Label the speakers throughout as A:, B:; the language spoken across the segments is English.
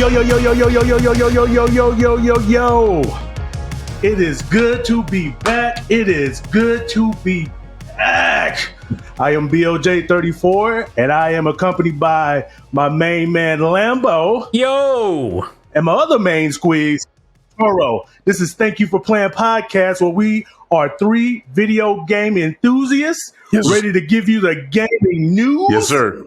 A: Yo, yo, yo, yo, yo, yo, yo, yo, yo, yo, yo, yo, yo, yo, yo. It is good to be back. It is good to be back. I am BOJ34, and I am accompanied by my main man, Lambo.
B: Yo!
A: And my other main squeeze, Toro. This is Thank You for Playing Podcast, where we are three video game enthusiasts ready to give you the gaming news.
C: Yes, sir.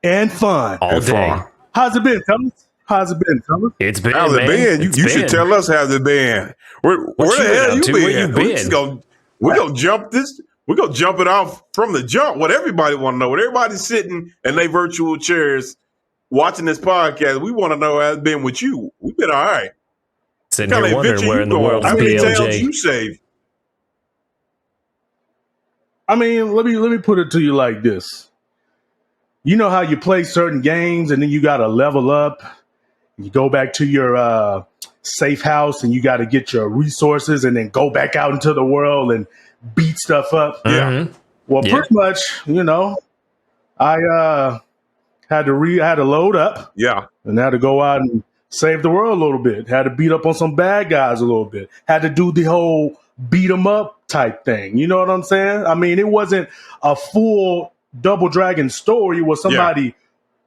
A: And fun.
B: All day.
A: How's it been, fellas? How's it been, fellas?
B: It's been,
C: How's it been? You should tell us how's it been. Where the hell you been?
B: Where you been?
C: We're gonna jump this. We're gonna jump it off from the jump. What everybody want to know. What everybody's sitting in their virtual chairs watching this podcast. We want to know how it's been with you. We've been all right.
B: Sitting here wondering where in the world is
C: How many tales
B: BLJ?
C: you saved?
A: I mean, let me put it to you like this. You know how you play certain games and then you got to level up. You go back to your safe house and you got to get your resources and then go back out into the world and beat stuff up.
C: Yeah.
A: Well, pretty much, you know, I had to load up.
C: Yeah.
A: And had to go out and save the world a little bit. Had to beat up on some bad guys a little bit. Had to do the whole beat 'em up type thing. You know what I'm saying? I mean, it wasn't a full Double Dragon story where somebody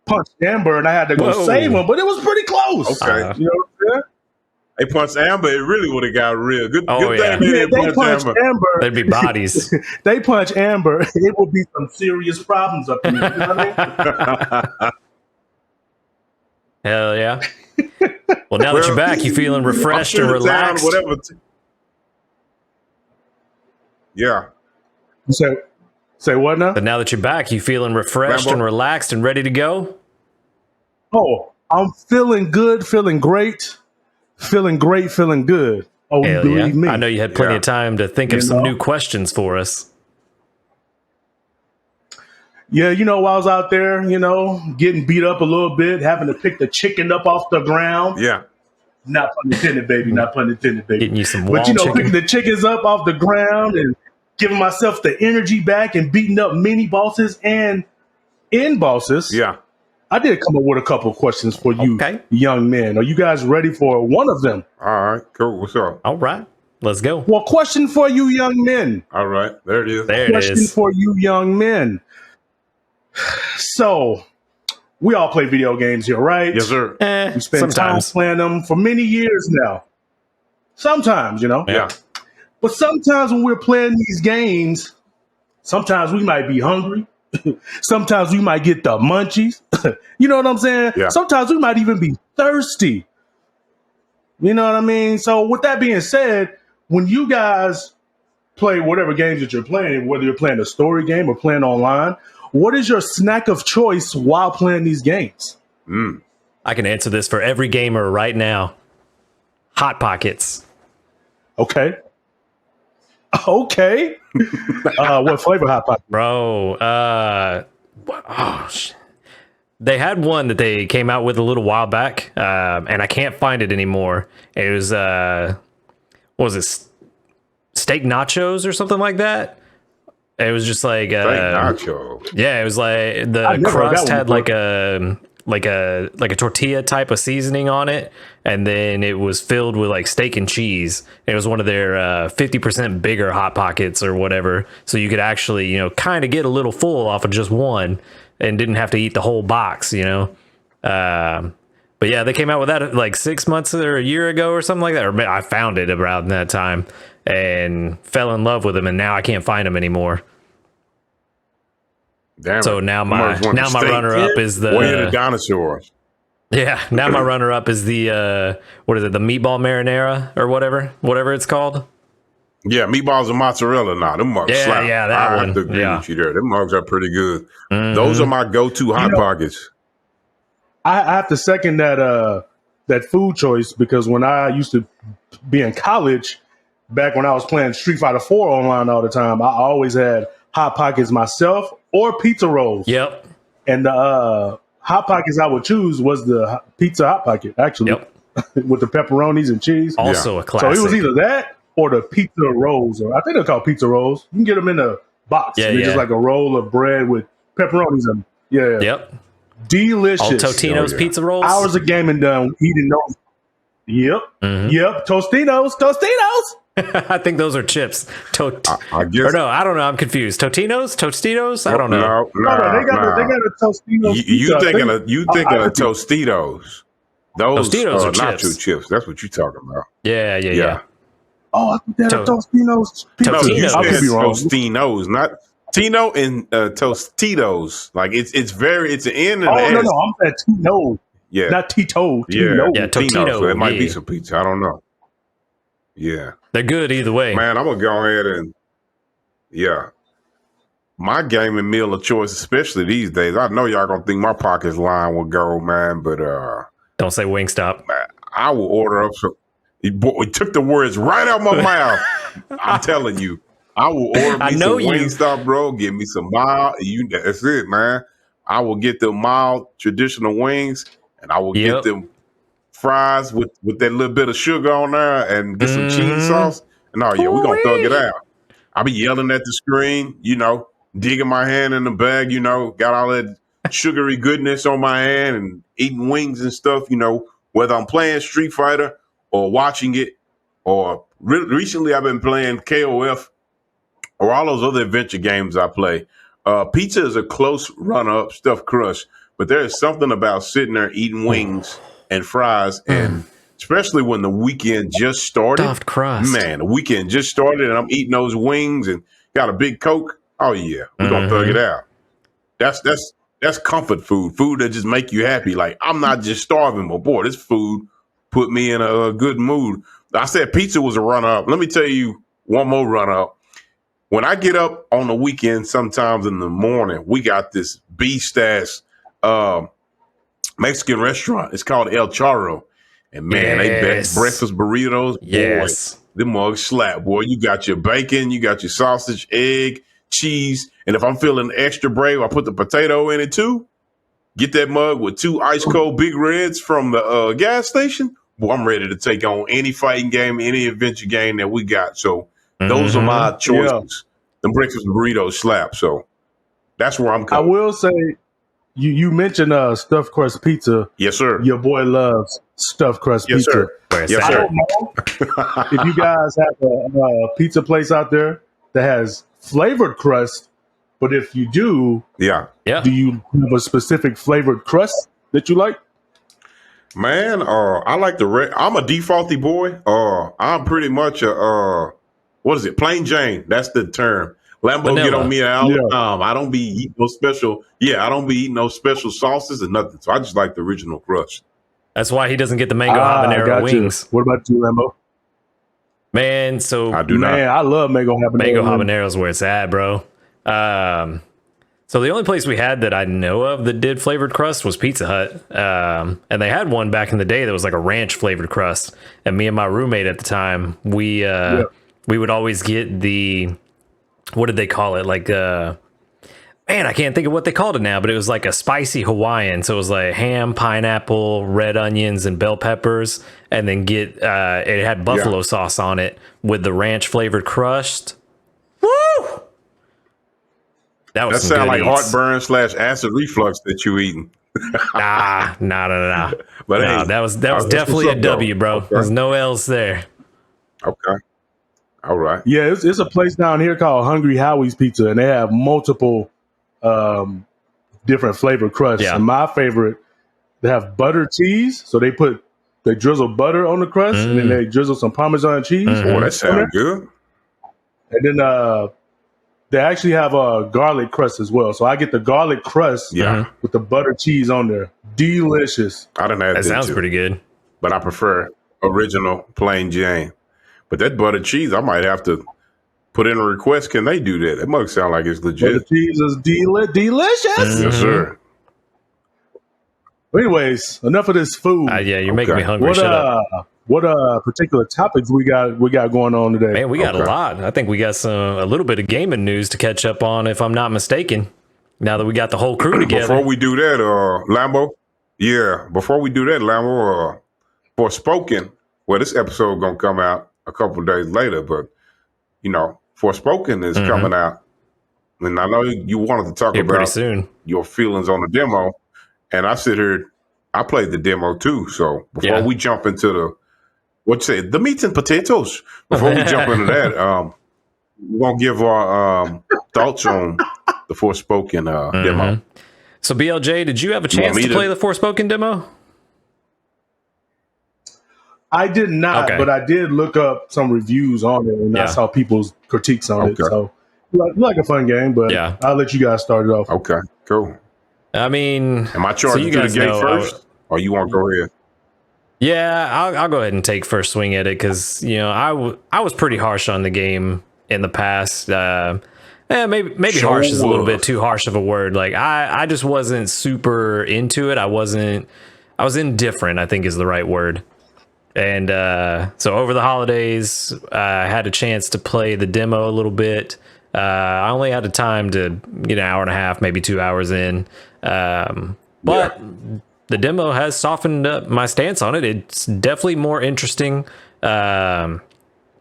A: punched Amber and I had to go save him, but it was pretty close.
C: Okay.
A: You know what I'm saying?
C: They punched Amber. It really would have got real. Good thing
A: Yeah,
C: they
A: they punched Amber.
B: There'd be bodies.
A: They punch Amber. It will be some serious problems up here. You know what I mean?
B: Hell yeah. Well, now that you're back, you feeling refreshed and relaxed?
C: Whatever. Yeah.
A: Say what now?
B: But now that you're back, you feeling refreshed and relaxed and ready to go?
A: Oh, I'm feeling good, feeling great, feeling good. Oh,
B: Hell
A: you believe me?
B: I know you had plenty of time to think of some new questions for us.
A: Yeah, you know, while I was out there, you know, getting beat up a little bit, having to pick the chicken up off the ground.
C: Yeah.
A: Not pun intended, baby. Not pun intended, baby.
B: Getting you some
A: But, you know,
B: chicken.
A: picking the chickens up off the ground and giving myself the energy back and beating up mini bosses and end bosses.
C: Yeah.
A: I did come up with a couple of questions for you, young men. Are you guys ready for one of them?
C: All right. Cool. What's up?
B: All right. Let's go.
A: Well, question for you, young men.
C: All right. There it is.
B: There it
A: Question
B: is.
A: for you, young men. So, we all play video games here, right?
C: Yes, sir.
A: We spend time playing them for many years now. Sometimes, you know.
C: Yeah.
A: But sometimes when we're playing these games, sometimes we might be hungry. Sometimes we might get the munchies. You know what I'm saying?
C: Yeah.
A: Sometimes we might even be thirsty. You know what I mean? So with that being said, when you guys play whatever games that you're playing, whether you're playing a story game or playing online, what is your snack of choice while playing these games?
B: I can answer this for every gamer right now. Hot Pockets.
A: Okay. Okay. What flavor Hot Pocket?
B: Bro, they had one that they came out with a little while back, and I can't find it anymore. It was, what was it? Steak nachos or something like that? It was just like
C: nacho.
B: Yeah, it was like the crust had like a tortilla type of seasoning on it, and then it was filled with like steak and cheese. It was one of their 50% bigger Hot Pockets or whatever, so you could actually, you know, kind of get a little full off of just one and didn't have to eat the whole box, you know. But yeah, they came out with that like 6 months or a year ago or something like that, or I found it around that time and fell in love with them, and now I can't find them anymore.
C: Damn
B: so
C: it.
B: now my runner up is the
C: the dinosaurs.
B: Yeah, now my runner up is the what is it, the meatball marinara or whatever it's called.
C: Yeah, meatballs and mozzarella now. Them mugs slap.
B: Yeah, that one.
C: I have to agree with you there. Them mugs are pretty good.
B: Mm-hmm.
C: Those are my go-to Hot Pockets.
A: I have to second that food choice, because when I used to be in college, back when I was playing Street Fighter 4 online all the time, I always had Hot Pockets myself or pizza rolls.
B: Yep.
A: And the Hot Pockets I would choose was the pizza Hot Pocket, actually.
B: Yep.
A: With the pepperonis and cheese.
B: Also a classic.
A: So it was either that or the pizza rolls. Or I think they're called pizza rolls. You can get them in a box.
B: Yeah,
A: They're just like a roll of bread with pepperonis in them. Yeah.
B: Yep.
A: delicious.
B: All Totino's pizza rolls.
A: Hours of gaming done eating those. Yep. Tostinos.
B: I think those are chips.
C: I guess.
B: Or no, I don't know. I'm confused. Tostitos? I don't know.
A: No, they got a Tostinos.
C: You thinking of Tostitos? Those
B: Tostitos are
C: nacho
B: chips.
C: chips. That's what you're talking about.
B: Yeah.
A: Oh, I think they're Tostinos.
C: No, you
A: I could
C: said
A: be wrong.
C: Tostinos, not Tino and Tostitos. Like it's an N and an S.
A: No, I'm saying Tino.
C: Yeah,
A: not Tito.
C: Yeah,
B: Totino.
C: So it might be some pizza. I don't know. Yeah,
B: they're good either way.
C: Man, I'm gonna go ahead and my gaming meal of choice, especially these days. I know y'all gonna think my pocket's lined with gold, man, but
B: don't say Wingstop.
C: I will order up some. He took the words right out my mouth. I'm telling you, I will order me some Wingstop, bro. Give me some mild. That's it, man. I will get the mild traditional wings, and I will get them fries with that little bit of sugar on there, and get some cheese sauce. And we're gonna thug it out. I'll be yelling at the screen, digging my hand in the bag, got all that sugary goodness on my hand, and eating wings and stuff. Whether I'm playing Street Fighter or watching it, or recently I've been playing KOF or all those other adventure games I play. Pizza is a close runner-up, stuffed crust, but there is something about sitting there eating wings and fries, and especially when the weekend just started.
B: Stuffed crust.
C: Man, the weekend just started, and I'm eating those wings and got a big Coke. Oh yeah, we're gonna thug it out. That's comfort food that just make you happy. Like, I'm not just starving, but boy, this food put me in a good mood. I said pizza was a runner-up. Let me tell you one more runner-up. When I get up on the weekend, sometimes in the morning, we got this B-Stash Mexican restaurant. It's called El Charro. And man, they best breakfast burritos.
B: Yes.
C: Boy, them mugs slap, boy. You got your bacon, you got your sausage, egg, cheese. And if I'm feeling extra brave, I put the potato in it too. Get that mug with 2 ice cold Big Reds from the gas station. Boy, I'm ready to take on any fighting game, any adventure game that we got. So those are my choices. The breakfast burritos slap. So that's where I'm coming.
A: I will say, you mentioned stuffed crust pizza.
C: Yes, sir.
A: Your boy loves stuffed crust pizza.
C: Sir. Yes,
A: I
C: sir.
A: don't know if you guys have a pizza place out there that has flavored crust, but if you do, do you have a specific flavored crust that you like?
C: Man, I like I'm a defaulty boy. I'm pretty much what is it? Plain Jane. That's the term. Lambo
B: Vanilla.
C: Get on me all the time. I don't be eating no special. I don't be eating no special sauces or nothing. So I just like the original crust.
B: That's why he doesn't get the mango habanero wings.
A: What about you, Lambo?
B: Man, so
C: I do not.
A: Man, I love mango habanero.
B: Mango habanero is where it's at, bro. So the only place we had that I know of that did flavored crust was Pizza Hut. And they had one back in the day that was like a ranch flavored crust. And me and my roommate at the time, we would always get the, what did they call it? Like, man, I can't think of what they called it now, but it was like a spicy Hawaiian. So it was like ham, pineapple, red onions, and bell peppers. And then it had buffalo sauce on it with the ranch flavored crust. Woo! That
C: sounds like heartburn / acid reflux that you eating.
B: Nah. But
C: hey,
B: that was definitely a W, bro. Okay. There's no L's there.
C: Okay. All right.
A: Yeah, it's a place down here called Hungry Howie's Pizza, and they have multiple different flavored crusts.
B: Yeah.
A: And my favorite, they have butter cheese. So they drizzle butter on the crust, and then they drizzle some Parmesan cheese.
C: Oh, that sounds good.
A: And then they actually have a garlic crust as well. So I get the garlic crust with the butter cheese on there. Delicious.
C: I don't know.
B: That sounds pretty good.
C: But I prefer original plain Jane. But that butter cheese, I might have to put in a request. Can they do that? It must sound like it's legit.
A: Butter cheese is delicious.
C: Yes, sir.
A: Anyways, enough of this food.
B: You're making me hungry. Shut up.
A: What particular topics we got going on today?
B: Man, we got a lot. I think we got a little bit of gaming news to catch up on, if I'm not mistaken. Now that we got the whole crew together.
C: Before we do that, Lambo. Yeah, before we do that, Lambo, Forspoken. Well, this episode gonna come out a couple of days later, but Forspoken is coming out, and I know you wanted to talk about
B: pretty soon
C: your feelings on the demo. and I sit here. I played the demo too. So before we jump into the meat and potatoes. Before we jump into that, we're gonna give our thoughts on the Forspoken demo.
B: So BLJ, did you have a chance to play the Forspoken demo?
A: I did not, but I did look up some reviews on it, and I saw people's critiques on it. So, like a fun game, but I'll let you guys start it off.
C: Okay, cool.
B: I mean,
C: am I charging to the gate first, or you want to go ahead?
B: Yeah, I'll go ahead and take first swing at it because I was pretty harsh on the game in the past. Maybe harsh is a little bit too harsh of a word. Like I just wasn't super into it. I was indifferent, I think is the right word. And so over the holidays, I had a chance to play the demo a little bit. I only had the time to get an hour and a half, maybe 2 hours in. But the demo has softened up my stance on it. It's definitely more interesting.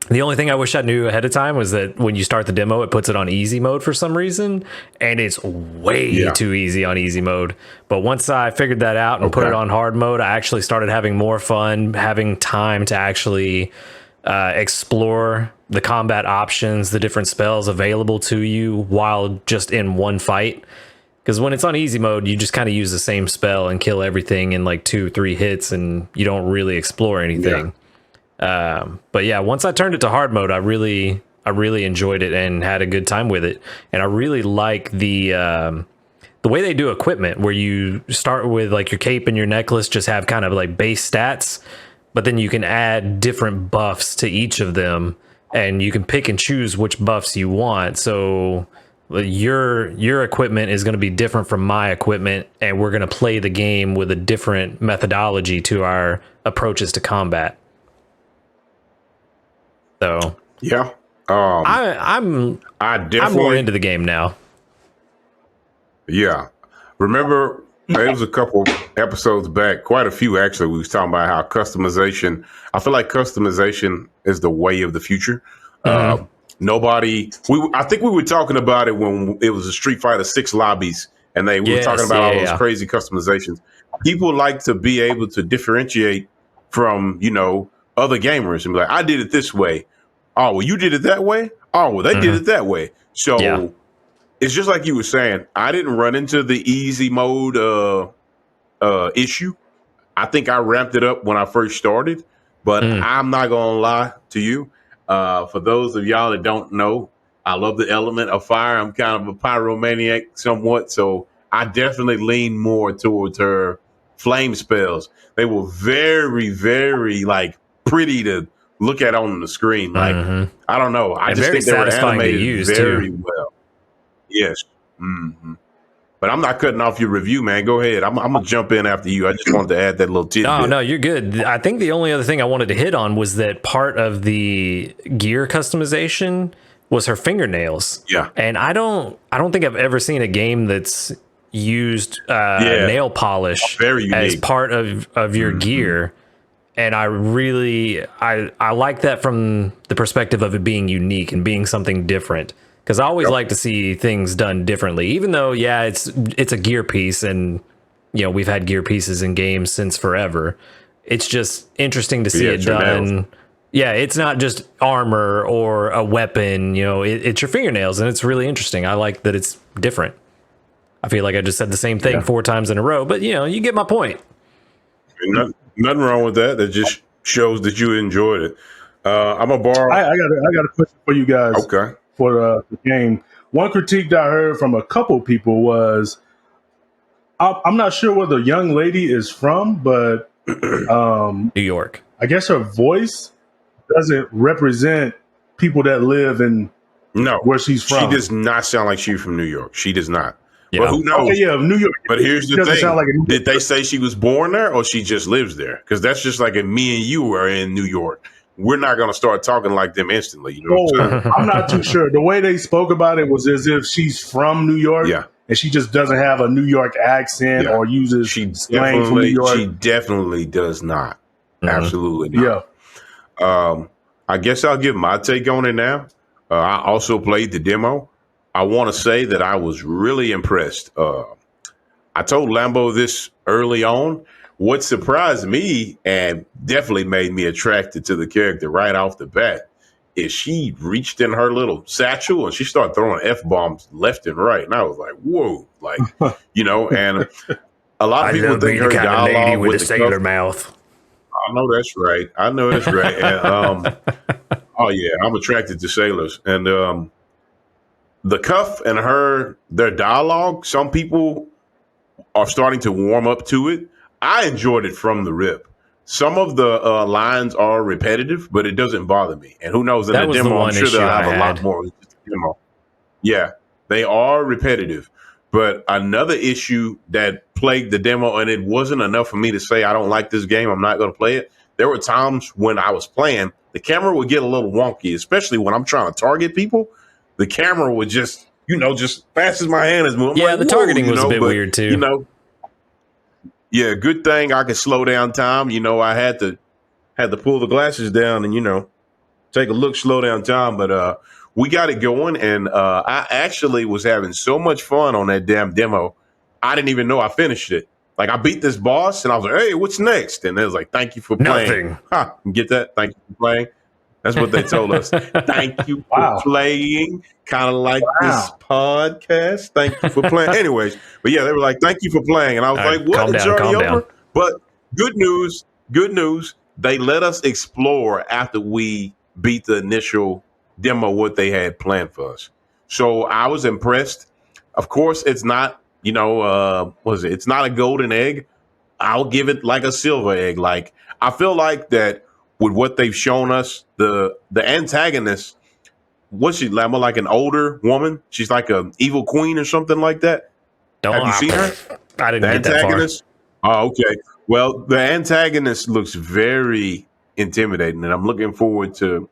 B: The only thing I wish I knew ahead of time was that when you start the demo, it puts it on easy mode for some reason, and it's way too easy on easy mode. But once I figured that out and put it on hard mode, I actually started having more fun, having time to actually explore the combat options, the different spells available to you while just in one fight. Because when it's on easy mode, you just kind of use the same spell and kill everything in like 2-3 hits, and you don't really explore anything. But yeah, once I turned it to hard mode, I really enjoyed it and had a good time with it. And I really like the way they do equipment, where you start with like your cape and your necklace just have kind of like base stats, but then you can add different buffs to each of them, and you can pick and choose which buffs you want. So your equipment is going to be different from my equipment, and we're going to play the game with a different methodology to our approaches to combat. So I'm more into the game now.
C: Yeah, remember it was a couple episodes back, quite a few actually. We was talking about how customization. I feel like customization is the way of the future. I think we were talking about it when it was a Street Fighter 6 lobbies, and we were talking about all those crazy customizations. People like to be able to differentiate from other gamers and be like, I did it this way. Oh, well, you did it that way? Oh, well, they did it that way. So it's just like you were saying. I didn't run into the easy mode issue. I think I ramped it up when I first started, but I'm not going to lie to you. For those of y'all that don't know, I love the element of fire. I'm kind of a pyromaniac somewhat, so I definitely lean more towards her flame spells. They were very, very pretty to look at on the screen. I don't know. I just think they were animated very well. Yes. But I'm not cutting off your review, man. Go ahead. I'm gonna jump in after you. I just wanted to add that little tidbit.
B: No, you're good. I think the only other thing I wanted to hit on was that part of the gear customization was her fingernails.
C: Yeah.
B: And I don't think I've ever seen a game that's used nail polish as part of your gear. And I like that from the perspective of it being unique and being something different. Because I always like to see things done differently, even though, it's a gear piece, and we've had gear pieces in games since forever. It's just interesting to see it done. Nails. Yeah, it's not just armor or a weapon. It's your fingernails, and it's really interesting. I like that it's different. I feel like I just said the same thing 4 times in a row, but you get my point.
C: Nothing wrong with that. That just shows that you enjoyed it. I'm a borrow.
A: I got a question for you guys.
C: Okay.
A: For the game, one critique that I heard from a couple people was, I'm not sure where the young lady is from, but
B: New York.
A: I guess her voice doesn't represent people that live in where she's from.
C: She does not sound like she's from New York. She does not.
B: Yeah.
C: But who knows?
A: Okay, New York.
C: But here's the thing. Did they say she was born there or she just lives there? Because that's just like if me and you are in New York. We're not going to start talking like them instantly.
A: I'm not too sure. The way they spoke about it was as if she's from New York, and she just doesn't have a New York accent or uses slang from New York.
C: She definitely does not. Absolutely not. Yeah. I guess I'll give my take on it now. I also played the demo. I want to say that I was really impressed I told Lambo this early on. What surprised me and definitely made me attracted to the character right off the bat is she reached in her little satchel and she started throwing F-bombs left and right. And I was like, whoa, like, and a lot of people think her dialogue with the
B: sailor mouth.
C: I know that's right. And, oh yeah, I'm attracted to sailors. And the cuff and their dialogue, some people are starting to warm up to it. I enjoyed it from the rip. Some of the lines are repetitive, but it doesn't bother me. And who knows, in the demo, I'm sure they'll have a lot more. Demo. Yeah, they are repetitive. But another issue that plagued the demo, and it wasn't enough for me to say, I don't like this game, I'm not going to play it. There were times when I was playing, the camera would get a little wonky, especially when I'm trying to target people. The camera would just fast as my hand is moving.
B: Yeah, the targeting was a bit weird too.
C: Yeah, good thing I could slow down time. I had to pull the glasses down and take a look, slow down time. But we got it going, and I actually was having so much fun on that damn demo. I didn't even know I finished it. Like, I beat this boss, and I was like, "Hey, what's next?" And it was like, "Thank you for playing."
B: Nothing.
C: Get that? Thank you for playing. That's what they told us. Thank you for playing. Kind of like this podcast. Thank you for playing. Anyways, but yeah, they were like, "Thank you for playing," and I was like, "What? It's already over?" But good news. They let us explore after we beat the initial demo what they had planned for us. So I was impressed. Of course, it's not. It's not a golden egg. I'll give it like a silver egg. Like, I feel like that. With what they've shown us, the antagonist, what's she, Lambo, like an older woman? She's like an evil queen or something like that. Have you seen her?
B: I didn't get
C: antagonist? That far. Oh, okay. Well, the antagonist looks very intimidating, and I'm looking forward to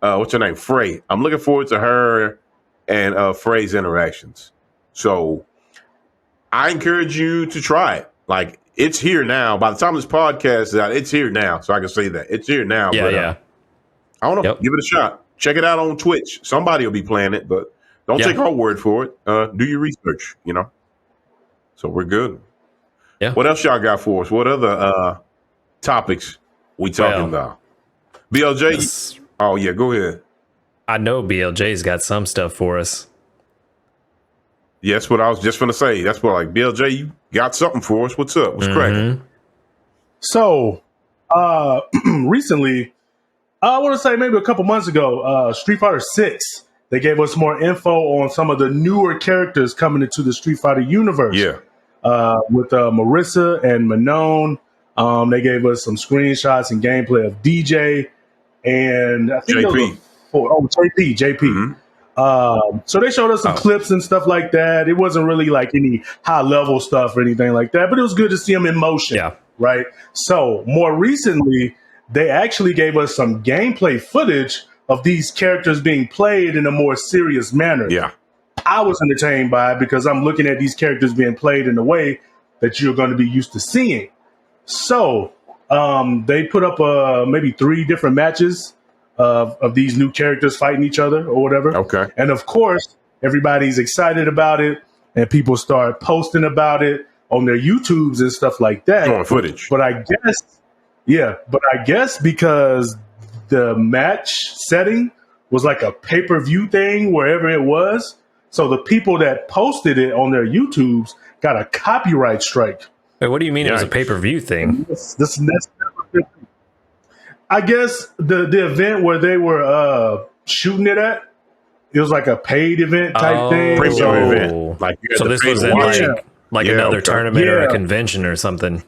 C: what's her name? Frey. I'm looking forward to her and Frey's interactions. So I encourage you to try it. Like, it's here now. By the time this podcast is out, it's here now. So I can say that. It's here now.
B: Yeah.
C: I don't know. Yep. Give it a shot. Check it out on Twitch. Somebody will be playing it, but don't take our word for it. Do your research, So we're good.
B: Yeah.
C: What else y'all got for us? What other topics we talking about? BLJ? Oh, yeah. Go ahead.
B: I know BLJ's got some stuff for us.
C: Yeah, that's what I was just going to say. That's what, like, BLJ, you got something for us. What's up? What's cracking?
A: So, recently, I want to say maybe a couple months ago, Street Fighter 6, they gave us more info on some of the newer characters coming into the Street Fighter universe.
C: Yeah.
A: With Marissa and Manon. They gave us some screenshots and gameplay of DJ and I think
C: JP.
A: JP. Mm-hmm. So they showed us some clips and stuff like that. It wasn't really like any high level stuff or anything like that, but it was good to see them in motion.
B: Yeah.
A: Right. So more recently, they actually gave us some gameplay footage of these characters being played in a more serious manner.
C: Yeah.
A: I was entertained by it because I'm looking at these characters being played in a way that you're going to be used to seeing. So they put up maybe 3 different matches of these new characters fighting each other or whatever.
C: Okay.
A: And of course, everybody's excited about it and people start posting about it on their YouTubes and stuff like that.
C: On footage.
A: But I guess because the match setting was like a pay-per-view thing wherever it was. So the people that posted it on their YouTubes got a copyright strike.
B: Wait, what do you mean it was a pay-per-view thing?
A: I guess the event where they were shooting it at, it was like a paid event type thing.
C: Premium event. Like,
B: so this was like another tournament or a convention or something.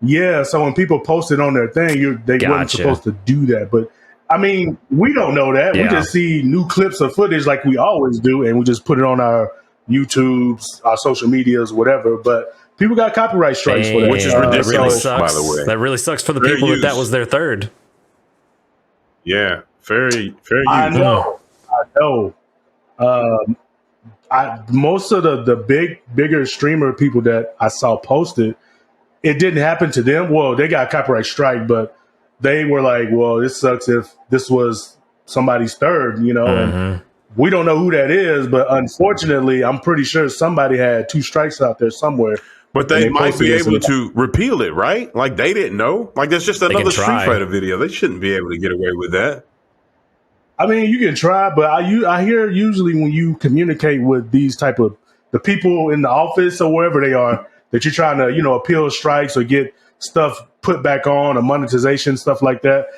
A: Yeah, so when people posted on their thing, they weren't supposed to do that. But I mean, we don't know that. We just see new clips of footage like we always do, and we just put it on our YouTubes, our social medias, whatever. But people got copyright strikes for that,
C: which is ridiculous,
B: sucks.
C: By the way.
B: That really sucks for the people that was their third.
C: Yeah, very
A: I know. Most of the bigger streamer people that I saw posted, it didn't happen to them. Well, they got copyright strike, but they were like, well, this sucks if this was somebody's third, and We don't know who that is, but unfortunately, I'm pretty sure somebody had 2 strikes out there somewhere.
C: But they might be able to repeal it, right? Like they didn't know. Like that's just another Street Fighter video. They shouldn't be able to get away with that.
A: I mean, you can try, but I hear usually when you communicate with these type of the people in the office or wherever they are, that you're trying to, appeal strikes or get stuff put back on or monetization, stuff like that.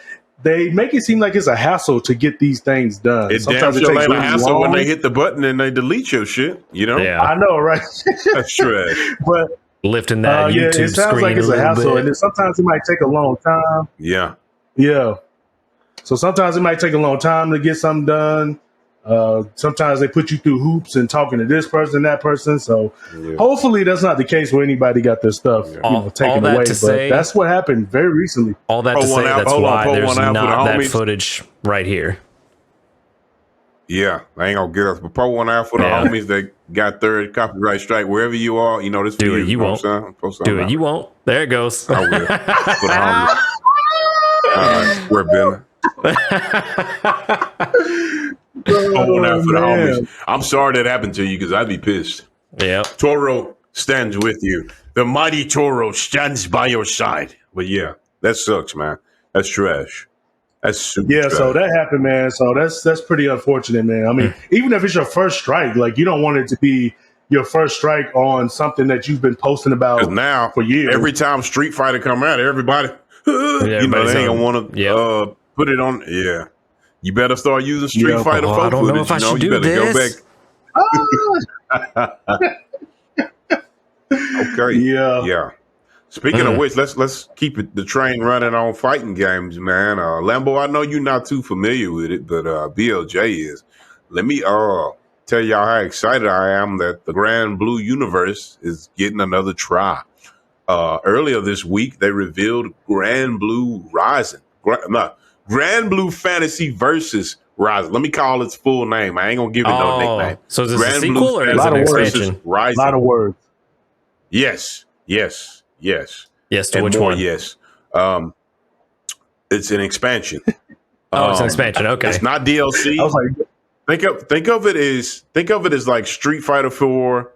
A: They make it seem like it's a hassle to get these things done.
C: Sometimes it takes a hassle when they hit the button and they delete your shit,
B: Yeah.
A: I know, right?
C: That's trash.
A: But
B: lifting that YouTube
A: it sounds
B: screen
A: like it's a hassle, and then sometimes it might take a long time.
C: Yeah.
A: So sometimes it might take a long time to get something done. Sometimes they put you through hoops and talking to this person, that person. So hopefully that's not the case where anybody got their stuff taken away. But that's what happened very recently.
B: All that to say, that's why there's not that footage right here.
C: Yeah, I ain't gonna get us. But pour one out for the homies that got third copyright strike wherever you are. This
B: do it. You won't. Do it. You won't. There it goes.
C: I will. For the homies. All right, we're Billy. Pour one out for the homies. I'm sorry that happened to you because I'd be pissed.
B: Yeah.
C: Toro stands with you. The mighty Toro stands by your side. But yeah, that sucks, man. That's trash. That's super trash.
A: So that happened, man. So that's pretty unfortunate, man. I mean, even if it's your first strike, like you don't want it to be your first strike on something that you've been posting about
C: now,
A: for years.
C: Every time Street Fighter come out, everybody, they ain't gonna want to put it on. Yeah, you better start using Street Fighter 4
B: I don't know if I should do this.
C: Go back. Okay. Yeah. Speaking of which, let's keep the train running on fighting games, man. Lambo, I know you're not too familiar with it, but BLJ is. Let me tell y'all how excited I am that the Granblue universe is getting another try. Earlier this week, they revealed Granblue Rising. Granblue Fantasy versus Rising. Let me call its full name. I ain't gonna give it no nickname.
B: So is this a sequel or is it an expansion?
A: A lot of words.
C: Yes.
B: Yes, to
C: and
B: which
C: more,
B: one?
C: Yes. It's an expansion.
B: It's an expansion. Okay.
C: It's not DLC.
A: I was like,
C: think of it as like Street Fighter 4,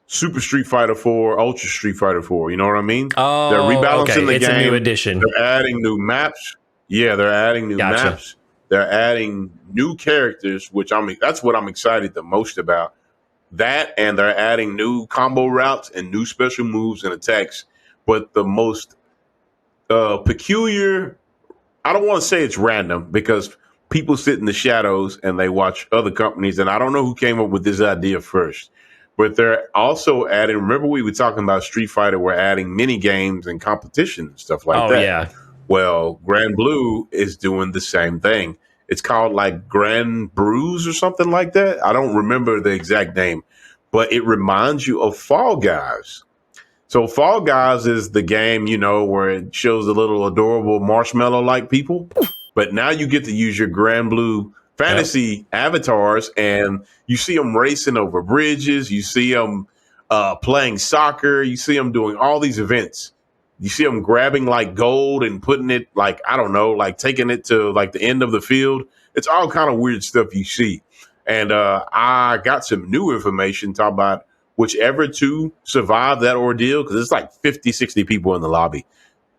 C: Super Street Fighter 4, Ultra Street Fighter 4. You know what I mean?
B: Oh,
C: they're rebalancing the
B: it's
C: game.
B: A new edition.
C: They're adding new maps. Yeah, they're adding new maps. They're adding new characters, which that's what I'm excited the most about. That, and they're adding new combo routes and new special moves and attacks. But the most peculiar, I don't want to say it's random because people sit in the shadows and they watch other companies, and I don't know who came up with this idea first. But they're also adding, remember we were talking about Street Fighter, we're adding mini games and competition and stuff like that.
B: Yeah.
C: Well, Granblue is doing the same thing. It's called like Granbrews or something like that. I don't remember the exact name, but it reminds you of Fall Guys. So Fall Guys is the game, where it shows the little adorable marshmallow-like people. But now you get to use your Granblue fantasy avatars, and you see them racing over bridges. You see them playing soccer. You see them doing all these events. You see them grabbing like gold and putting it like, I don't know, like taking it to like the end of the field. It's all kind of weird stuff you see. And I got some new information talking about whichever two survive that ordeal, because it's like 50, 60 people in the lobby.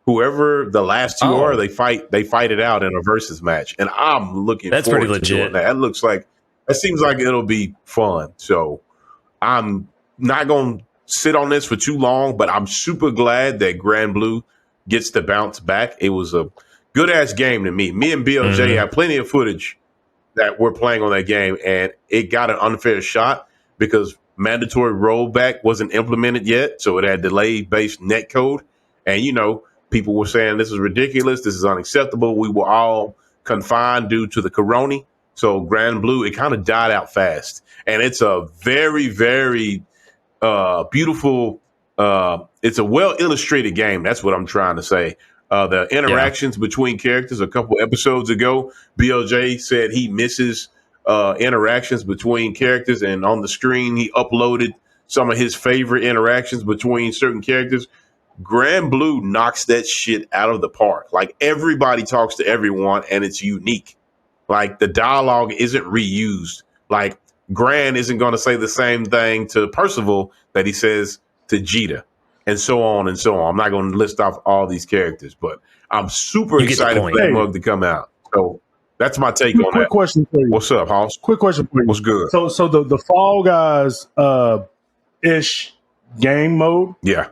C: Whoever the last two are, they fight it out in a versus match. And I'm looking
B: That's
C: forward
B: pretty
C: to
B: legit.
C: doing that. That seems like it'll be fun. So I'm not going to sit on this for too long, but I'm super glad that Granblue gets to bounce back. It was a good ass game to me. Me and BLJ have plenty of footage that we're playing on that game, and it got an unfair shot because mandatory rollback wasn't implemented yet, so it had delay-based netcode. And, people were saying this is ridiculous, this is unacceptable. We were all confined due to the corona. So Granblue, it kind of died out fast. And it's a very, very beautiful, it's a well-illustrated game. That's what I'm trying to say. The interactions between characters a couple episodes ago, BLJ said he misses interactions between characters, and on the screen he uploaded some of his favorite interactions between certain characters. Granblue knocks that shit out of the park. Like everybody talks to everyone and it's unique. Like the dialogue isn't reused Like Gran isn't going to say the same thing to Percival that he says to Jita, and so on and so on. I'm not going to list off all these characters, but I'm super excited for that mug to come out. So that's my take on that.
A: Quick question for you.
C: What's up, Hoss?
A: Quick question for you.
C: What's good?
A: So the Fall Guys ish game mode.
C: Yeah.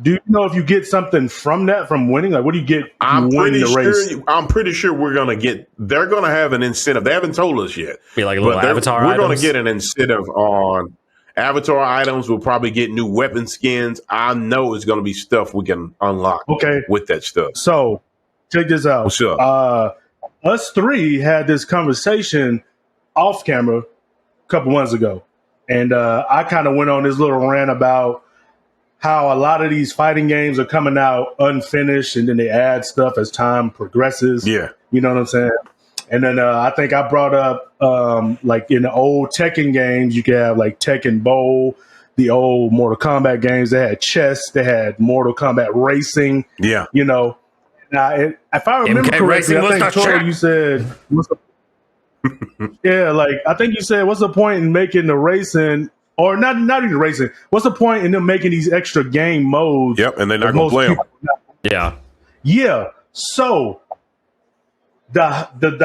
A: Do you know if you get something from that, from winning? Like, what do you get?
C: I'm pretty sure we're gonna get. They're gonna have an incentive. They haven't told us yet.
B: Be like a little avatar.
C: We're gonna get an incentive on avatar items. We'll probably get new weapon skins. I know it's gonna be stuff we can unlock. With that stuff.
A: So check this out.
C: What's up?
A: Us three had this conversation off camera a couple months ago, and I kind of went on this little rant about how a lot of these fighting games are coming out unfinished, and then they add stuff as time progresses.
C: Yeah.
A: You know what I'm saying? And then I think I brought up, like in the old Tekken games, you could have like Tekken Bowl, the old Mortal Kombat games. They had chess. They had Mortal Kombat Racing.
C: Yeah.
A: You know, now, if I remember
B: MK
A: correctly,
B: Racing,
A: I think, Troy, you said, yeah, like, I think you said, what's the point in making the racing, or not even racing, what's the point in them making these extra game modes?
C: Yep, and they're not going to play them.
B: Yeah.
A: Yeah. So the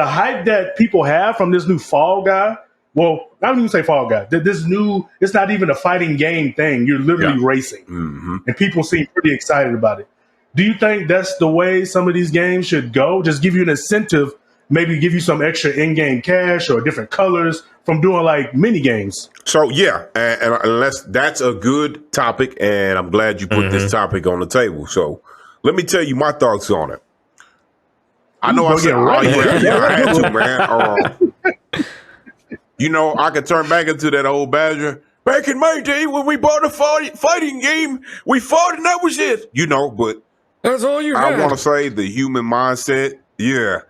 A: hype that people have from this new Fall Guy, well, I don't even say Fall Guy. This new, it's not even a fighting game thing. You're literally racing.
C: Mm-hmm.
A: And people seem pretty excited about it. Do you think that's the way some of these games should go? Just give you an incentive, maybe give you some extra in-game cash or different colors from doing like mini games.
C: So yeah, and unless that's a good topic, and I'm glad you put this topic on the table. So let me tell you my thoughts on it. I know I said, I had to, man. You know, I could turn back into that old badger. Back in my day when we bought a fighting game, we fought and that was it. You know, but
B: that's all you had.
C: I want to say the human mindset, the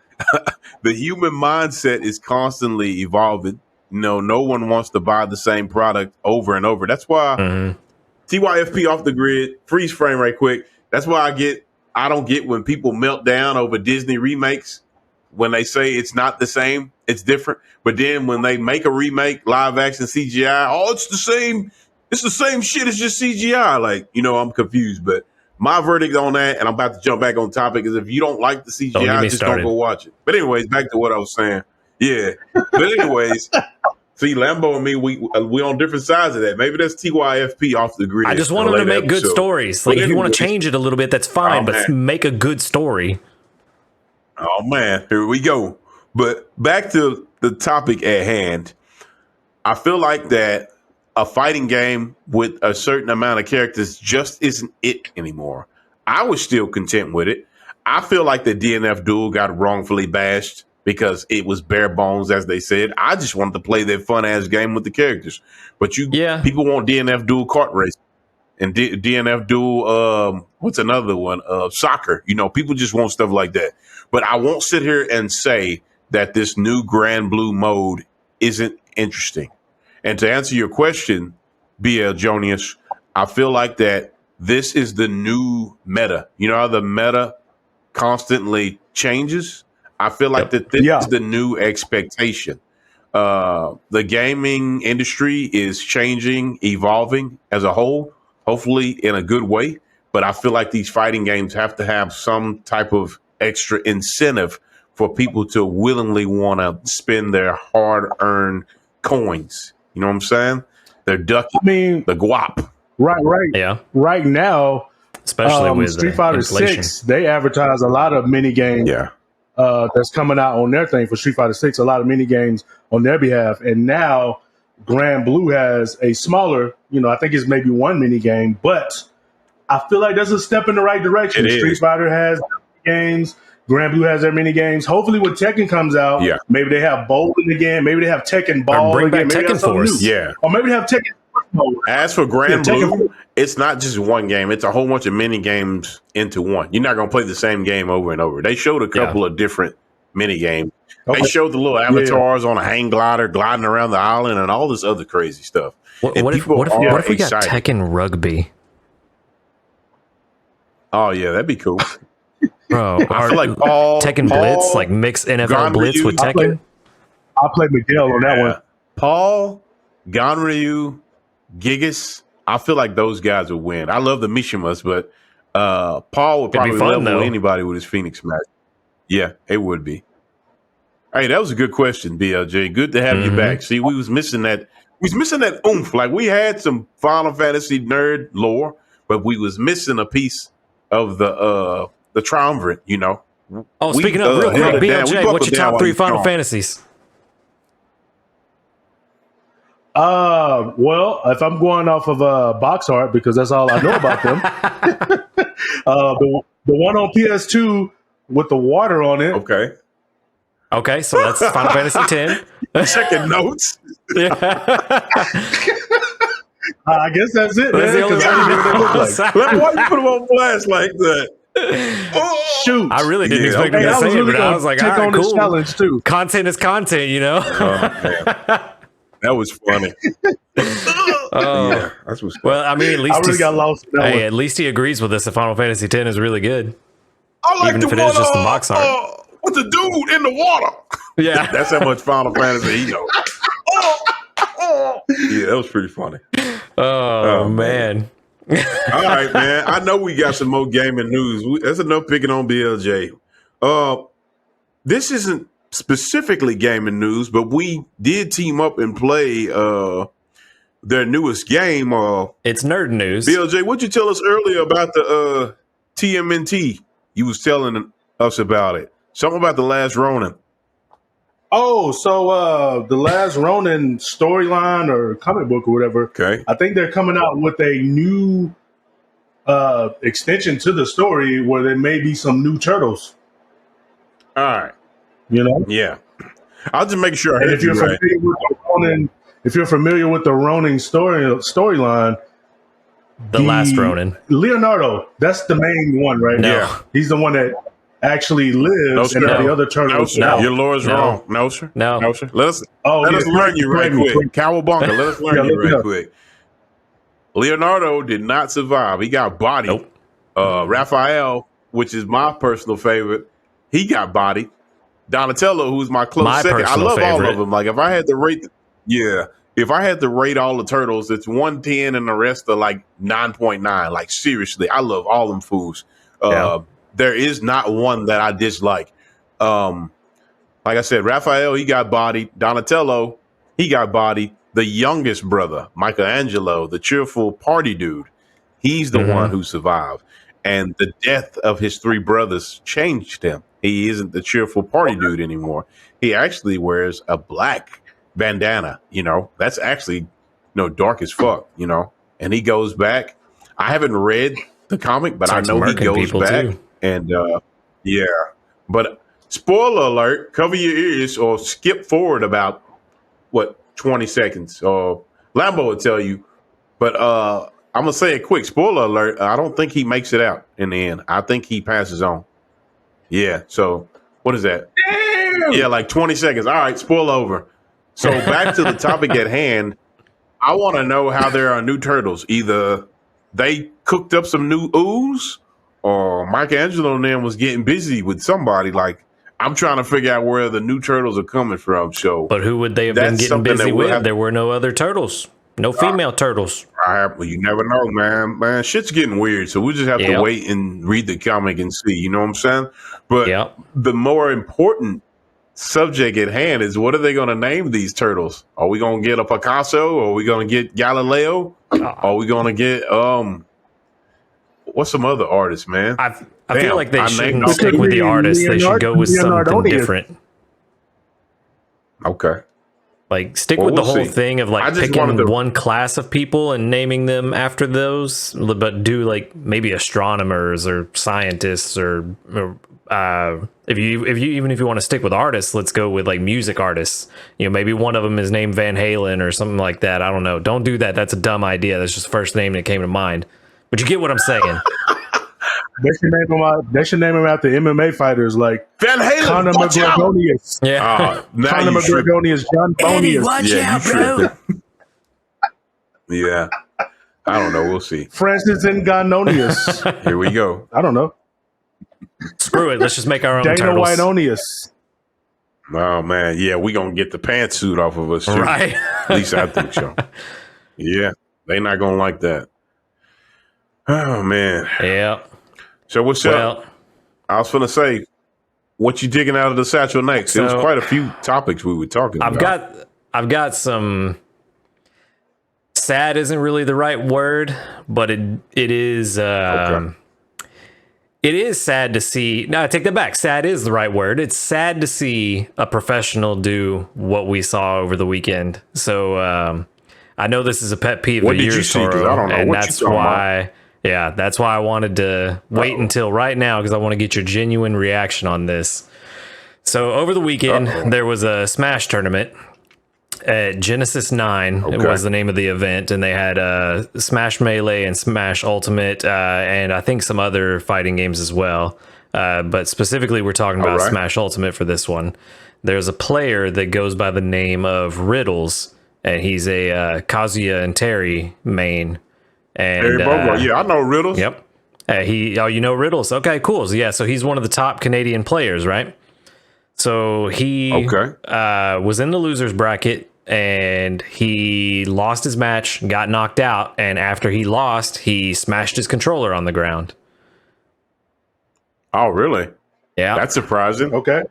C: human mindset is constantly evolving. You know, no one wants to buy the same product over and over. That's why TYFP off the grid, freeze frame right quick. That's why I don't get when people melt down over Disney remakes when they say it's not the same, it's different. But then when they make a remake, live action CGI, oh, it's the same. It's the same shit. It's just CGI. Like, you know, I'm confused. But my verdict on that, and I'm about to jump back on topic, is if you don't like the CGI, just don't go watch it. But anyways, back to what I was saying. Yeah. But anyways, see, Lambo and me, we on different sides of that. Maybe that's TYFP off the grid.
B: I just want them to make good stories. Like, if you want to change it a little bit, that's fine, but make a good story.
C: Oh, man. Here we go. But back to the topic at hand. I feel like that a fighting game with a certain amount of characters just isn't it anymore. I was still content with it. I feel like the DNF Duel got wrongfully bashed because it was bare bones, as they said. I just wanted to play that fun ass game with the characters. But people want DNF Duel kart racing and DNF Duel. What's another one? Soccer. You know, people just want stuff like that. But I won't sit here and say that this new Granblue mode isn't interesting. And to answer your question, BL Jonius, I feel like that this is the new meta. You know how the meta constantly changes? I feel like that this is the new expectation. The gaming industry is changing, evolving as a whole, hopefully in a good way. But I feel like these fighting games have to have some type of extra incentive for people to willingly want to spend their hard-earned coins. You know what I'm saying? They're ducking the guap.
A: Right.
B: Yeah.
A: Right now,
B: especially with
A: Street Fighter 6, they advertise a lot of mini games.
C: Yeah.
A: That's coming out on their thing for Street Fighter 6, a lot of mini games on their behalf. And now Granblue has a smaller, I think it's maybe one mini game, but I feel like that's a step in the right direction. Street Fighter has games. Granblue has their mini games. Hopefully when Tekken comes out, maybe they have bowling again. Maybe they have Tekken Ball
B: bring
A: again.
B: Back
A: maybe
B: Tekken Force.
C: Yeah.
A: Or maybe they have Tekken mode.
C: As for Granblue, it's not just one game. It's a whole bunch of mini games into one. You're not going to play the same game over and over. They showed a couple of different mini games. They showed the little avatars on a hang glider gliding around the island and all this other crazy stuff.
B: What if we got Tekken Rugby?
C: Oh, yeah, that'd be cool.
B: Bro,
C: I feel like
B: Tekken Blitz, like mix NFL Blitz with Tekken.
A: I played Miguel on that one.
C: Paul, Ganryu, Gigas. I feel like those guys will win. I love the Mishimas, but Paul would probably level anybody with his Phoenix match. Yeah, it would be. Hey, that was a good question, BLJ. Good to have you back. See, we was missing that. We was missing that oomph. Like, we had some Final Fantasy nerd lore, but we was missing a piece of the triumvirate. You know.
B: Oh, speaking of, real quick, BLJ, what's your top 3 Final Fantasies?
A: Well, if I'm going off of box art, because that's all I know about them, the one on PS2 with the water on it.
C: Okay,
B: so that's Final Fantasy X.
C: Checking notes.
B: Yeah.
A: I guess that's it.
B: That's the only
C: one. Why you put them on blast like that?
A: Shoot!
B: I really didn't expect him to say it, but I was like, all right, cool.
A: Challenge too.
B: Content is content, you know.
C: That was funny. Yeah, that's what's.
B: Well, I mean, at least
A: I really got lost.
B: Hey, at least he agrees with us that Final Fantasy X is really good.
C: I like
B: even if it is just the box art.
C: With the dude in the water.
B: Yeah,
C: that's how much Final Fantasy he knows. Yeah, that was pretty funny.
B: Oh man.
C: All right, man. I know we got some more gaming news. That's enough picking on BLJ. This isn't specifically gaming news, but we did team up and play their newest game.
B: It's nerd news.
C: BLJ, what'd you tell us earlier about the TMNT? You was telling us about it. Something about The Last Ronin.
A: Oh, so The Last Ronin storyline or comic book or whatever.
C: Okay.
A: I think they're coming out with a new extension to the story where there may be some new turtles.
C: All right.
A: You know?
C: Yeah. I'll just make sure I heard
A: if you're
C: you right.
A: familiar with the Ronin, if you're familiar with the Ronin storyline,
B: the Last Ronin.
A: Leonardo, that's the main one, right?
B: No.
A: Yeah. He's the one that actually lives, and the other turtles.
C: No, your lawyer's wrong. No, sir.
B: No,
C: sir. Let us learn you right quick. Cowabunga, let us learn you right quick. Leonardo did not survive. He got bodied.
B: Nope.
C: Raphael, which is my personal favorite, he got bodied. Donatello, who's my close second. I love all of them. Like, if I had to rate all the turtles, it's 110 and the rest are like 9.9. Like, seriously, I love all them fools. There is not one that I dislike. Like I said, Raphael, he got bodied. Donatello, he got bodied. The youngest brother, Michelangelo, the cheerful party dude, he's the one who survived. And the death of his 3 brothers changed him. He isn't the cheerful party dude anymore. He actually wears a black bandana. You know, that's actually, dark as fuck, and he goes back. I haven't read the comic, but I know he goes back. Too. And but spoiler alert, cover your ears or skip forward about 20 seconds. Lambo will tell you, but I'm gonna say it quick. Spoiler alert, I don't think he makes it out in the end. I think he passes on. Yeah, so what is that? Damn! Yeah, like 20 seconds. All right, spoil over. So back to the topic at hand. I want to know how there are new turtles. Either they cooked up some new ooze, or Michelangelo and them was getting busy with somebody. Like, I'm trying to figure out where the new turtles are coming from. So,
B: but who would they have been getting busy with? There were no other turtles. No female turtles.
C: Well, you never know, man. Man, shit's getting weird. So we just have to wait and read the comic and see. You know what I'm saying? But the more important subject at hand is, what are they going to name these turtles? Are we going to get a Picasso? Or are we going to get Galileo? Are we going to get what's some other artists, man?
B: I feel like they shouldn't stick with the artists. They should go with something different.
C: Okay.
B: Like, stick with the whole thing of like picking one class of people and naming them after those, but do like maybe astronomers or scientists or if you want to stick with artists, let's go with like music artists. Maybe one of them is named Van Halen or something like that. I don't know. Don't do that. That's a dumb idea. That's just the first name that came to mind. But you get what I'm saying.
A: They should name him after MMA fighters like
C: Van Halen,
A: Conor McGregor.
B: Yeah,
A: Conor McGregor, John Bonius.
B: Watch out, bro.
C: Yeah, I don't know. We'll see.
A: Francis Ngannou.
C: Here we go.
A: I don't know.
B: Screw it. Let's just make our own
A: Dana
B: turtles.
A: White-Onius.
C: Oh man, yeah, we gonna get the pantsuit off of us too.
B: Right?
C: At least I think so. Yeah, they not gonna like that. Oh man.
B: Yeah.
C: So what's up? I was gonna say, what you digging out of the satchel next? There was quite a few topics we were talking about.
B: I've got some. Sad isn't really the right word, but it is.
C: Okay.
B: It is sad to see. No, I take that back. Sad is the right word. It's sad to see a professional do what we saw over the weekend. So I know this is a pet peeve of yours, Toro,
C: I don't know.
B: and
C: What
B: that's why.
C: About?
B: Yeah, that's why I wanted to wait until right now because I want to get your genuine reaction on this. So over the weekend, there was a Smash tournament at Genesis 9. It was the name of the event, and they had Smash Melee and Smash Ultimate, and I think some other fighting games as well. But specifically, we're talking about Smash Ultimate for this one. There's a player that goes by the name of Riddles, and he's a Kazuya and Terry main. And
C: yeah, I know Riddles.
B: Yep. You know Riddles? Okay, cool. So he's one of the top Canadian players, right? So he was in the losers bracket and he lost his match, got knocked out, and after he lost, he smashed his controller on the ground.
C: Oh, really?
B: Yeah.
C: That's surprising.
A: Okay.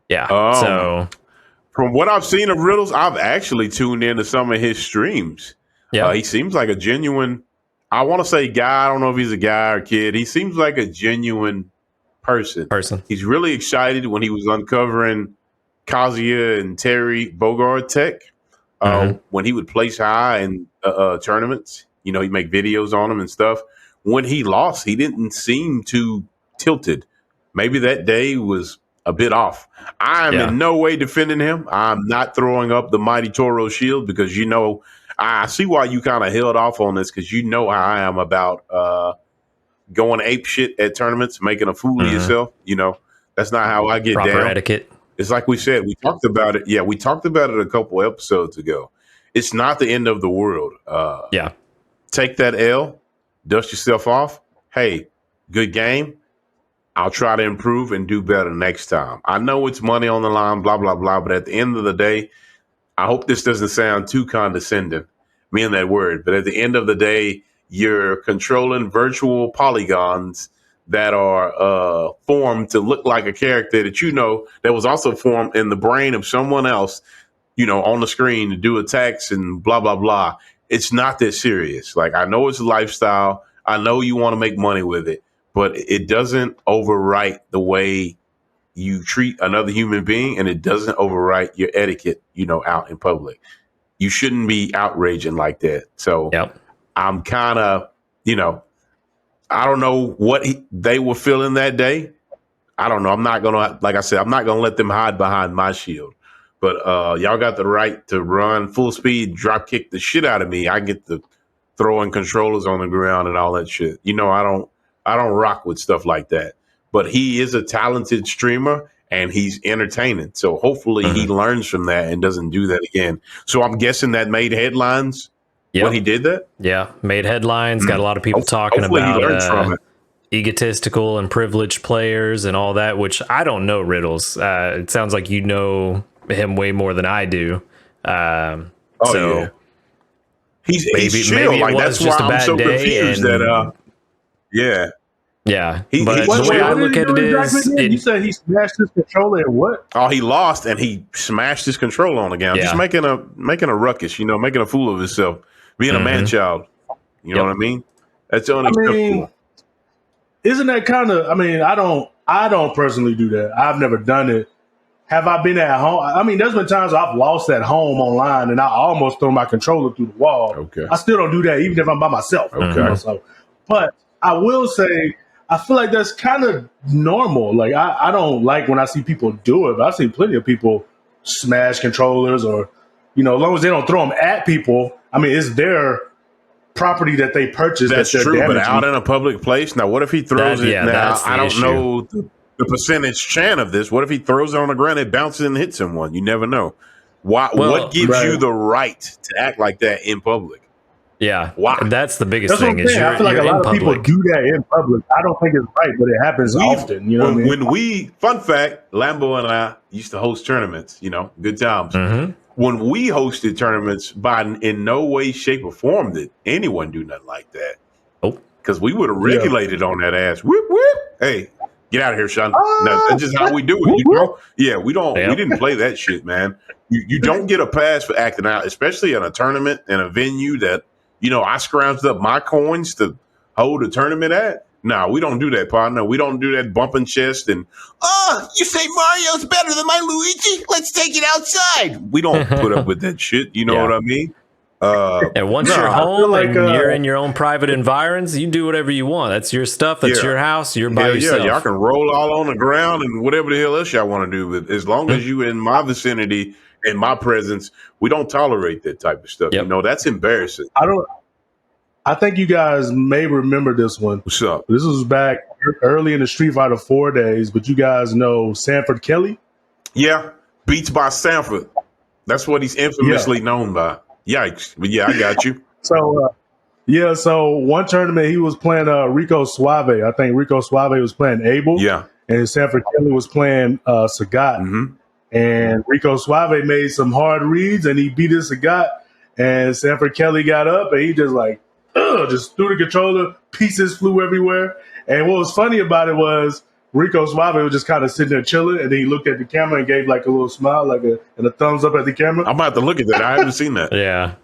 B: Yeah. So
C: from what I've seen of Riddles, I've actually tuned into some of his streams. Yeah. He seems like a genuine, I want to say guy. I don't know if he's a guy or kid. He seems like a genuine person. He's really excited when he was uncovering Kazuya and Terry Bogard tech. When he would place high in tournaments, you know, he'd make videos on them and stuff. When he lost, he didn't seem too tilted. Maybe that day was a bit off. I'm in no way defending him. I'm not throwing up the mighty Toro shield because, you know, I see why you kind of held off on this because you know how I am about going ape shit at tournaments, making a fool of yourself. You know, that's not how I get down.
B: Proper etiquette.
C: It's like we said, we talked about it. Yeah, we talked about it a couple episodes ago. It's not the end of the world. Take that L, dust yourself off. Hey, good game. I'll try to improve and do better next time. I know it's money on the line, blah, blah, blah. But at the end of the day, I hope this doesn't sound too condescending, me and that word. But at the end of the day, you're controlling virtual polygons that are formed to look like a character that you know that was also formed in the brain of someone else, you know, on the screen to do attacks and blah, blah, blah. It's not that serious. Like, I know it's a lifestyle. I know you want to make money with it, but it doesn't overwrite the way you treat another human being, and it doesn't overwrite your etiquette, you know, out in public. You shouldn't be outraging like that. So I'm kind of, you know, I don't know what they were feeling that day. I don't know. I'm not going to, like I said, I'm not going to let them hide behind my shield. But y'all got the right to run full speed, drop kick the shit out of me. I get to throwing controllers on the ground and all that shit. You know, I don't rock with stuff like that. But he is a talented streamer and he's entertaining. So hopefully he learns from that and doesn't do that again. So I'm guessing that made headlines. When he did that?
B: Yeah, made headlines, got a lot of people talking about egotistical and privileged players and all that, which I don't know Riddles. It sounds like you know him way more than I do.
C: He's chill. Like, that's why I'm so confused that,
B: Yeah.
C: But
B: the way I look at it is...
A: You said he smashed his controller and what?
C: Oh, he lost and he smashed his controller on the ground. Just making a ruckus, you know, making a fool of himself. Being a man-child, you know what I mean? That's unacceptable. I mean,
A: isn't that kind of? I mean, I don't personally do that. I've never done it. Have I been at home? I mean, there's been times I've lost at home online, and I almost throw my controller through the wall.
C: Okay,
A: I still don't do that, even if I'm by myself.
C: Okay,
A: you know, so, but I will say, I feel like that's kind of normal. Like I don't like when I see people do it, but I've seen plenty of people smash controllers, or as long as they don't throw them at people. I mean, it's their property that they purchased.
C: That's true, but out in a public place. Now, what if he throws it? Now, I don't know the percentage chance of this. What if he throws it on the ground, it bounces and hits someone? You never know. What gives you the right to act like that in public?
B: Yeah.
C: Why?
B: And that's the biggest
A: That's what
B: thing
A: I'm
B: is
A: saying. I feel like a lot of people do that in public. I don't think it's right, but it happens often. You know what I mean?
C: When we, fun fact, Lambo and I used to host tournaments, good times.
B: Mm-hmm.
C: When we hosted tournaments, in no way, shape, or form did anyone do nothing like that.
B: Oh.
C: Because we would have regulated on that ass. Whoop, whoop. Hey, get out of here, son. That's just how we do it, Yeah, we didn't play that shit, man. You don't get a pass for acting out, especially in a tournament in a venue that, I scrounged up my coins to hold a tournament at. No, we don't do that, partner. We don't do that bumping chest and, you say Mario's better than my Luigi? Let's take it outside. We don't put up with that shit. You know what I mean?
B: And once you're home and you're in your own private environs, you do whatever you want. That's your stuff. That's your house. You're by yourself.
C: Yeah, y'all can roll all on the ground and whatever the hell else y'all want to do. But as long as you in my vicinity, in my presence, we don't tolerate that type of stuff. That's embarrassing.
A: I think you guys may remember this one.
C: What's up?
A: This was back early in the Street Fighter 4 days, but you guys know Sanford Kelly?
C: Yeah, Beats by Sanford. That's what he's infamously known by. Yikes. But yeah, I got you.
A: So one tournament he was playing Rico Suave. I think Rico Suave was playing Abel.
C: Yeah.
A: And Sanford Kelly was playing Sagat.
C: Mm-hmm.
A: And Rico Suave made some hard reads and he beat his Sagat. And Sanford Kelly got up and he just threw the controller, pieces flew everywhere. And what was funny about it was Rico Suave was just kind of sitting there chilling, and then he looked at the camera and gave like a little smile, and a thumbs up at the camera.
C: I'm about to look at that. I haven't seen that.
B: Yeah.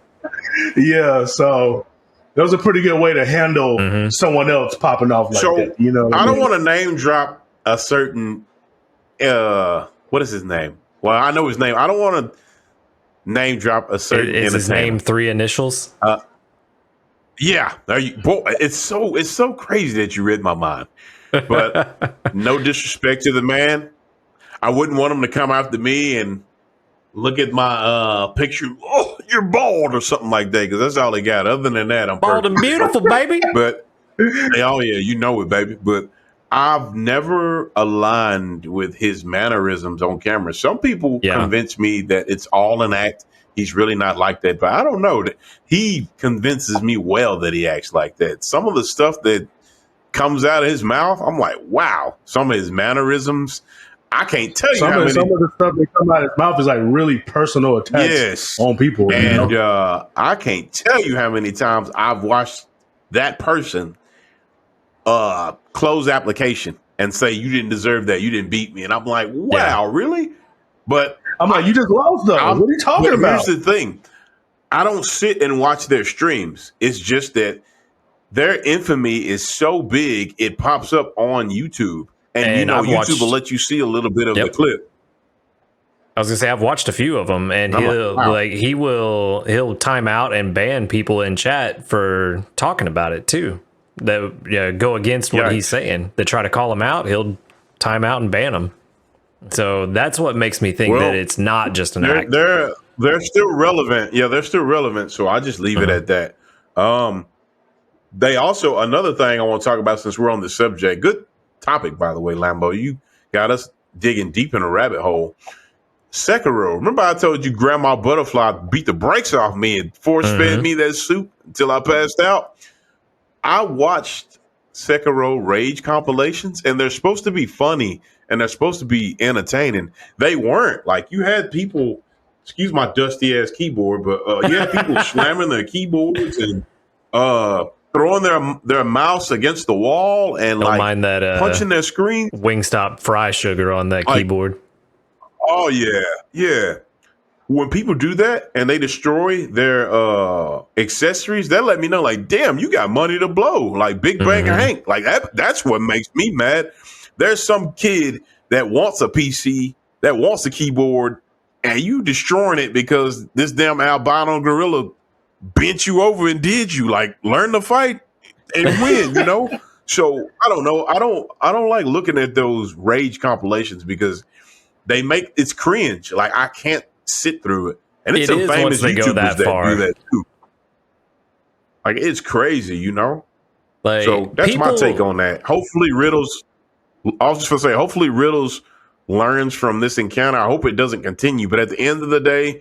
A: Yeah, so that was a pretty good way to handle someone else popping off like that.
C: I don't want to name drop a certain what is his name? Well, I know his name. I don't want to name drop a certain
B: Is his name 3 initials?
C: Yeah, boy, it's so crazy that you read my mind. But no disrespect to the man, I wouldn't want him to come after me and look at my picture. Oh, you're bald or something like that, because that's all he got. Other than that, I'm
B: bald and beautiful, baby.
C: But oh yeah, you know it, baby. But I've never aligned with his mannerisms on camera. Some people convince me that it's all an act. He's really not like that, but I don't know. That he convinces me well that he acts like that. Some of the stuff that comes out of his mouth, I'm like, wow. Some of his mannerisms, I can't tell you how many.
A: Some of the stuff that come out of his mouth is like really personal attacks on people.
C: And I can't tell you how many times I've watched that person close application and say, you didn't deserve that. You didn't beat me. And I'm like, wow, really? But
A: I'm like, you just lost though. What are you talking about?
C: Here's the thing. I don't sit and watch their streams. It's just that their infamy is so big, it pops up on YouTube. And YouTube will let you see a little bit of the clip.
B: I was gonna say I've watched a few of them, and he'll time out and ban people in chat for talking about it too. That go against what he's saying. They try to call him out, he'll time out and ban them. So that's what makes me think that it's not just an act.
C: They're still relevant. Yeah, they're still relevant. So I just leave it at that. They also, another thing I want to talk about since we're on the subject. Good topic, by the way, Lambo. You got us digging deep in a rabbit hole. Sekiro. Remember I told you Grandma Butterfly beat the brakes off me and force-fed me that soup until I passed out? I watched Sekiro Rage compilations, and they're supposed to be funny and they're supposed to be entertaining. They weren't. Like, you had people, excuse my dusty ass keyboard, but you had people slamming their keyboards and throwing their mouse against the wall and
B: Don't mind that,
C: punching their screen.
B: Wingstop fry sugar on that keyboard.
C: Oh yeah. When people do that and they destroy their accessories, that let me know, like, damn, you got money to blow. Like Big Bang Hank. Like that's what makes me mad. There's some kid that wants a PC, that wants a keyboard, and you destroying it because this damn albino gorilla bent you over and did you. Like, learn to fight and win, you know? So I don't know. I don't like looking at those Rage compilations because they make it's cringe. Like, I can't sit through it. And it's some famous YouTubers that do that too. Like, it's crazy, you know?
B: Like,
C: so that's my take on that. Hopefully Riddles, I was just gonna say, hopefully Riddles learns from this encounter. I hope it doesn't continue. But at the end of the day,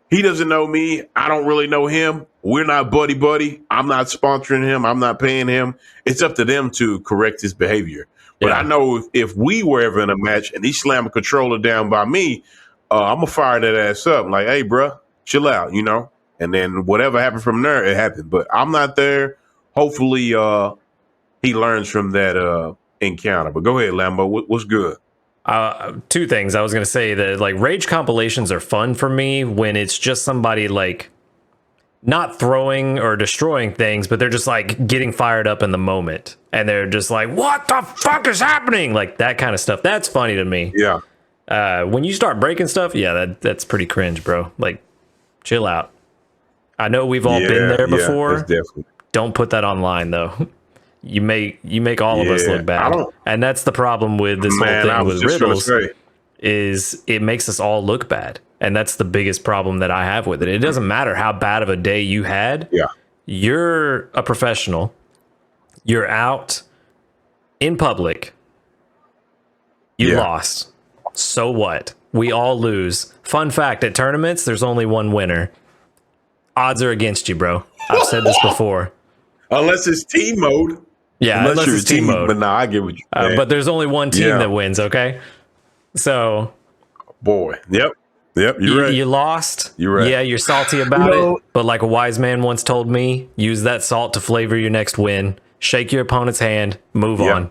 C: He doesn't know me. I don't really know him. We're not buddy. I'm not sponsoring him. I'm not paying him. It's up to them to correct his behavior. But I know if we were ever in a match and he slammed a controller down by me, I'm going to fire that ass up. Like, hey, bro, chill out, you know? And then whatever happened from there, it happened. But I'm not there. Hopefully he learns from that encounter. But go ahead, Lambo. What's good?
B: Two things. I was going to say that like rage compilations are fun for me when it's just somebody like not throwing or destroying things, but they're just like getting fired up in the moment. And they're just like, what the fuck is happening? Like that kind of stuff. That's funny to me.
C: Yeah.
B: When you start breaking stuff, that's pretty cringe, bro. Like, chill out. I know we've all been there before.
C: Definitely.
B: Don't put that online though. You make all of us look bad, and that's the problem with this whole thing with Riddles. Is it makes us all look bad, and that's the biggest problem that I have with it. It doesn't matter how bad of a day you had.
C: Yeah,
B: you're a professional. You're out in public. You lost. So what? We all lose. Fun fact: at tournaments, there's only one winner. Odds are against you, bro. I've said this before.
C: Unless it's team mode.
B: Yeah, unless it's team mode.
C: But no, I get what you saying.
B: But there's only one team that wins, okay? So...
C: Boy, yep, you're right.
B: You lost.
C: You're right.
B: Yeah, you're salty about it. But like a wise man once told me, use that salt to flavor your next win. Shake your opponent's hand. Move on.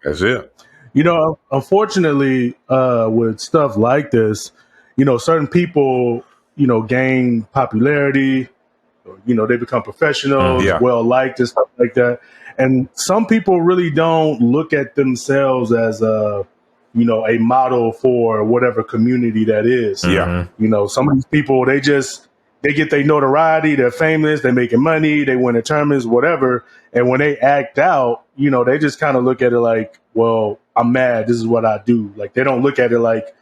C: That's it.
A: You know, unfortunately, with stuff like this, you know, certain people, you know, gain popularity. You know, they become professionals, well liked and stuff like that. And some people really don't look at themselves as a model for whatever community that is.
C: Yeah.
A: You know, some of these people, they get their notoriety, they're famous, they're making money, they win the tournaments, whatever. And when they act out, you know, they just kind of look at it like, well, I'm mad. This is what I do. Like, they don't look at it like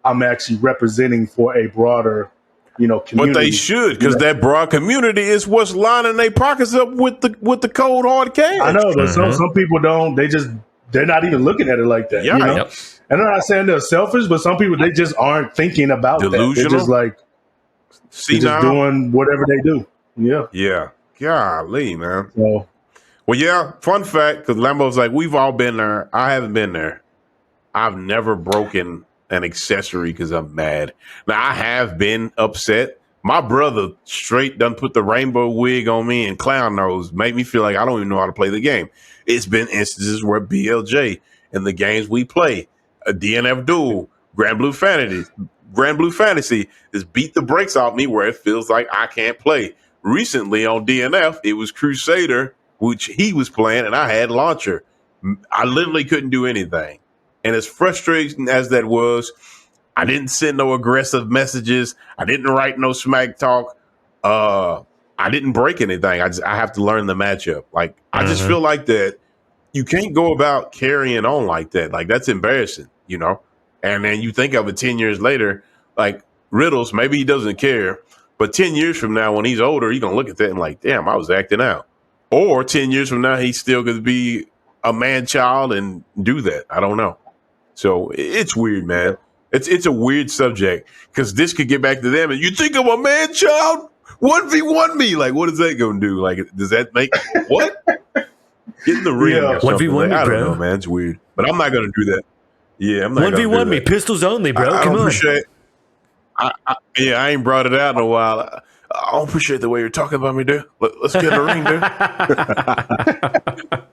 A: I'm actually representing for a broader community.
C: But they should, because that broad community is what's lining their pockets up with the cold hard cash.
A: I know, but some people don't. They're not even looking at it like that.
C: Yeah.
A: You know? And I'm not saying they're selfish, but some people, they just aren't thinking about
C: delusional.
A: That. They're just like, just doing whatever they do. Yeah.
C: Yeah. Golly, man.
A: So,
C: well, yeah. Fun fact, because Lambo's like, we've all been there. I haven't been there. I've never broken an accessory because I'm mad. Now, I have been upset. My brother straight done put the rainbow wig on me and clown nose, made me feel like I don't even know how to play the game. It's been instances where BLJ in the games we play, a DNF duel, Granblue Fantasy has beat the brakes off me where it feels like I can't play. Recently on DNF, it was Crusader, which he was playing, and I had Launcher. I literally couldn't do anything. And as frustrating as that was, I didn't send no aggressive messages. I didn't write no smack talk. I didn't break anything. I have to learn the matchup. Like, I just feel like that you can't go about carrying on like that. Like, that's embarrassing, you know? And then you think of it 10 years later, like Riddles, maybe he doesn't care. But 10 years from now, when he's older, he's going to look at that and like, damn, I was acting out. Or 10 years from now, he's still going to be a man child and do that. I don't know. So it's weird, man. It's a weird subject because this could get back to them. And you think I'm a man child? 1v1 me. Like, what is that going to do? Like, does that make what? Get in the ring.
A: Yeah.
B: 1v1 me,
C: I
B: bro.
C: don't know, man. It's weird. But I'm not going to do that. Yeah, I'm not
B: 1v1 me. Pistols only, bro.
C: I
B: Come
C: don't
B: on.
C: appreciate I ain't brought it out in a while. I don't appreciate the way you're talking about me, dude. Let's get in the ring, dude.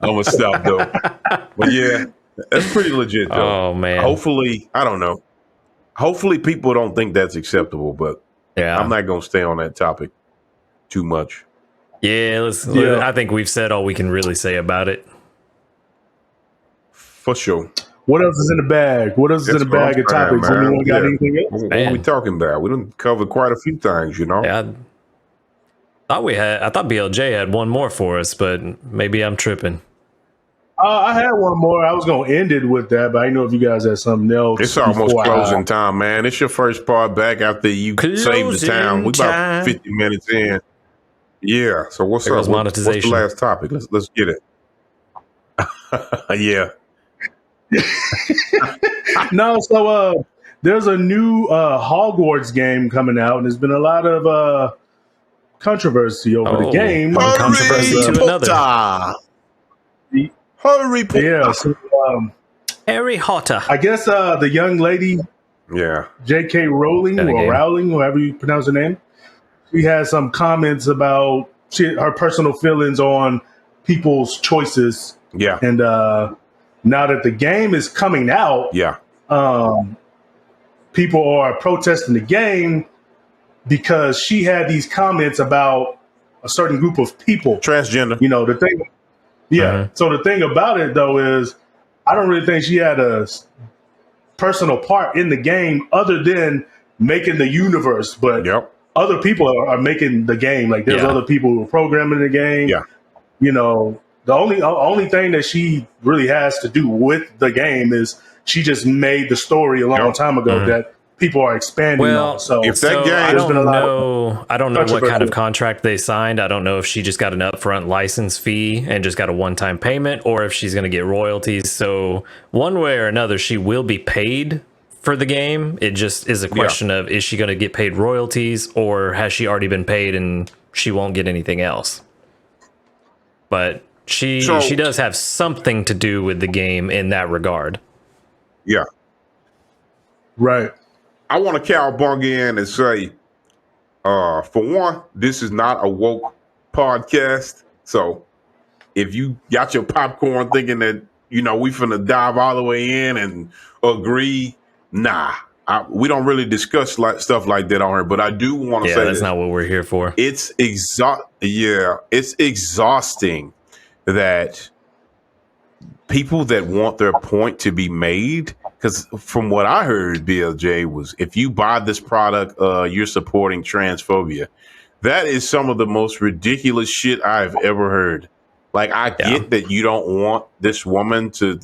C: I'm going to stop, though. But yeah, that's pretty legit, though.
B: Oh, man.
C: Hopefully, I don't know. Hopefully people don't think that's acceptable, but I'm not going to stay on that topic too much.
B: Yeah, I think we've said all we can really say about it.
C: For sure.
A: What else is in the bag? What else is in the bag of topics? Anyone got anything else?
C: What are we talking about? We done covered quite a few things, you know?
B: Yeah, I thought BLJ had one more for us, but maybe I'm tripping.
A: I had one more. I was going to end it with that, but I didn't know if you guys had something else.
C: It's almost closing time, man. It's your first part back after you saved the town. We about 50 minutes in. Yeah. So what's up? What's the last topic? Let's get it. Yeah.
A: No, so there's a new Hogwarts game coming out, and there's been a lot of controversy over the game.
B: One controversy to another.
C: Harry Potter.
A: Yeah, so,
B: Harry Potter.
A: I guess the young lady, J.K. Rowling, or Rowling, however you pronounce her name, she has some comments about her personal feelings on people's choices.
C: Yeah.
A: And now that the game is coming out, people are protesting the game because she had these comments about a certain group of people.
C: Transgender.
A: You know, the thing. Yeah. So the thing about it, though, is I don't really think she had a personal part in the game other than making the universe. But other people are making the game. Like, there's other people who are programming the game.
C: Yeah.
A: You know, the only thing that she really has to do with the game is she just made the story a long time ago that people are expanding on. So
C: if that game,
B: I don't know what kind of contract they signed. I don't know if she just got an upfront license fee and just got a one-time payment, or if she's going to get royalties. So one way or another, she will be paid for the game. It just is a question of, is she going to get paid royalties, or has she already been paid and she won't get anything else? But she does have something to do with the game in that regard.
C: Yeah.
A: Right.
C: I want to cowbung in and say, for one, this is not a woke podcast. So if you got your popcorn thinking that, we finna dive all the way in and agree, nah. We don't really discuss stuff like that on here, but I do want to say
B: that's not what we're here for.
C: It's exhausting that people that want their point to be made, because from what I heard, BLJ, was if you buy this product, you're supporting transphobia. That is some of the most ridiculous shit I've ever heard. Like, I get that you don't want this woman to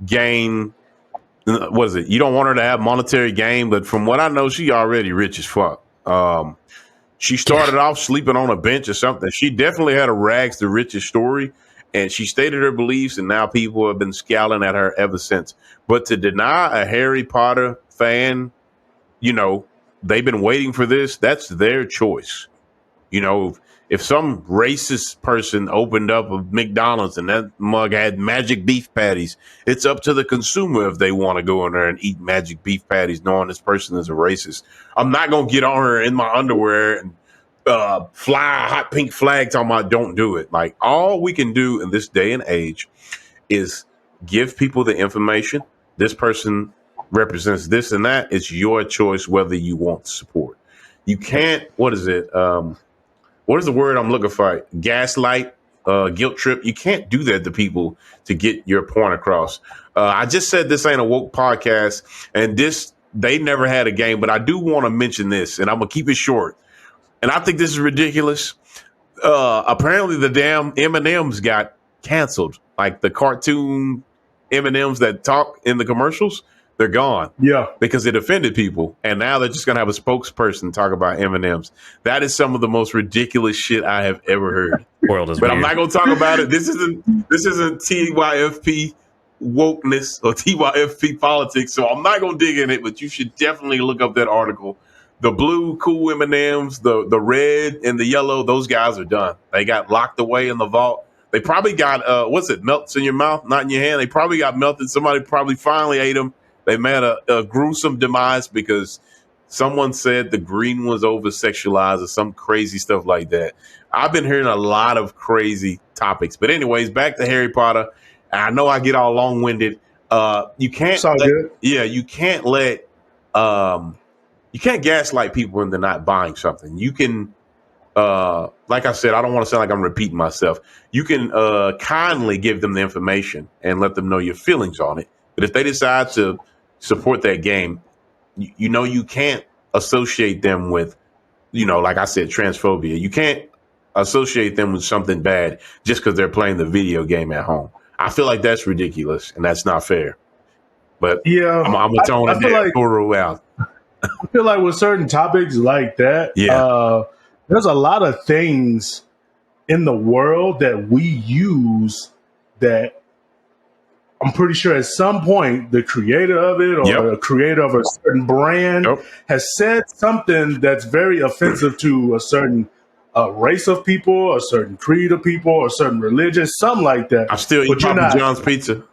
C: gain, what is it? You don't want her to have monetary gain, but from what I know, she already rich as fuck. She started off sleeping on a bench or something. She definitely had a rags to riches story. And she stated her beliefs, and now people have been scowling at her ever since. But to deny a Harry Potter fan, they've been waiting for this. That's their choice. If some racist person opened up a McDonald's and that mug had magic beef patties, it's up to the consumer if they want to go in there and eat magic beef patties, knowing this person is a racist. I'm not going to get on her in my underwear and fly a hot pink flag talking about don't do it. Like, all we can do in this day and age is give people the information. This person represents this and that. It's your choice whether you want to support. You can't, what is it? What is the word I'm looking for? Gaslight, guilt trip. You can't do that to people to get your point across. I just said this ain't a woke podcast, and they never had a game, but I do want to mention this, and I'm going to keep it short. And I think this is ridiculous. Apparently, the damn M&Ms got canceled. Like, the cartoon M&Ms that talk in the commercials, they're gone.
A: Yeah.
C: Because it offended people. And now they're just going to have a spokesperson talk about M&Ms. That is some of the most ridiculous shit I have ever heard.
B: World is
C: but
B: weird.
C: I'm not going to talk about it. This isn't TYFP wokeness or TYFP politics. So I'm not going to dig in it, but you should definitely look up that article. The blue cool M&Ms, the red and the yellow, those guys are done. They got locked away in the vault. They probably got, melts in your mouth, not in your hand. They probably got melted. Somebody probably finally ate them. They met a gruesome demise because someone said the green was over-sexualized or some crazy stuff like that. I've been hearing a lot of crazy topics. But anyways, back to Harry Potter. I know I get all long-winded. You can't gaslight people into not buying something. You can, like I said, I don't want to sound like I'm repeating myself. You can kindly give them the information and let them know your feelings on it. But if they decide to support that game, you can't associate them with, like I said, transphobia. You can't associate them with something bad just because they're playing the video game at home. I feel like that's ridiculous and that's not fair. But
A: yeah,
C: I'm going to tone it down out.
A: I feel like with certain topics like that, there's a lot of things in the world that we use that I'm pretty sure at some point the creator of it or a creator of a certain brand has said something that's very offensive to a certain race of people, a certain creed of people, or a certain religion, something like that.
C: I still eat Papa John's pizza.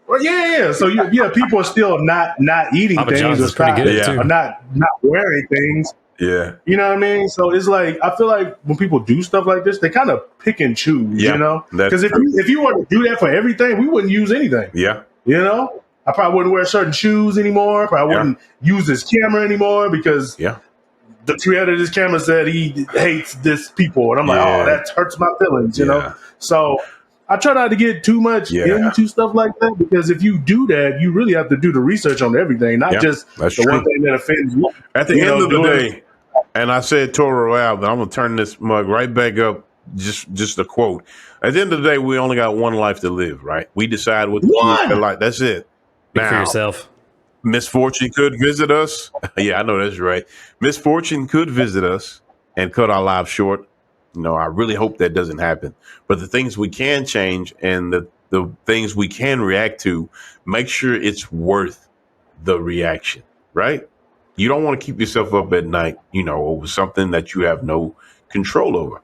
A: Well, yeah. So people are still not eating
B: Papa
A: things
B: John's
A: or
B: is pretty good too.
A: or not wearing things.
C: Yeah.
A: You know what I mean? So it's like, I feel like when people do stuff like this, they kind of pick and choose, you know? Because if you were to do that for everything, we wouldn't use anything.
C: Yeah.
A: You know? I probably wouldn't wear certain shoes anymore. Probably wouldn't use this camera anymore because the creator of this camera said he hates this people. And I'm like, oh, that hurts my feelings, you know? So I try not to get too much into stuff like that, because if you do that, you really have to do the research on everything, not just the one thing that offends you.
C: At the end of the day, and I said Toro out, but I'm gonna turn this mug right back up. Just a quote. At the end of the day, we only got one life to live, right? We decide what to life. That's it.
B: Speak for yourself.
C: Misfortune could visit us. Yeah, I know that's right. Misfortune could visit us and cut our lives short. You know, I really hope that doesn't happen. But the things we can change and the things we can react to, make sure it's worth the reaction, right? You don't want to keep yourself up at night, you know, over something that you have no control over.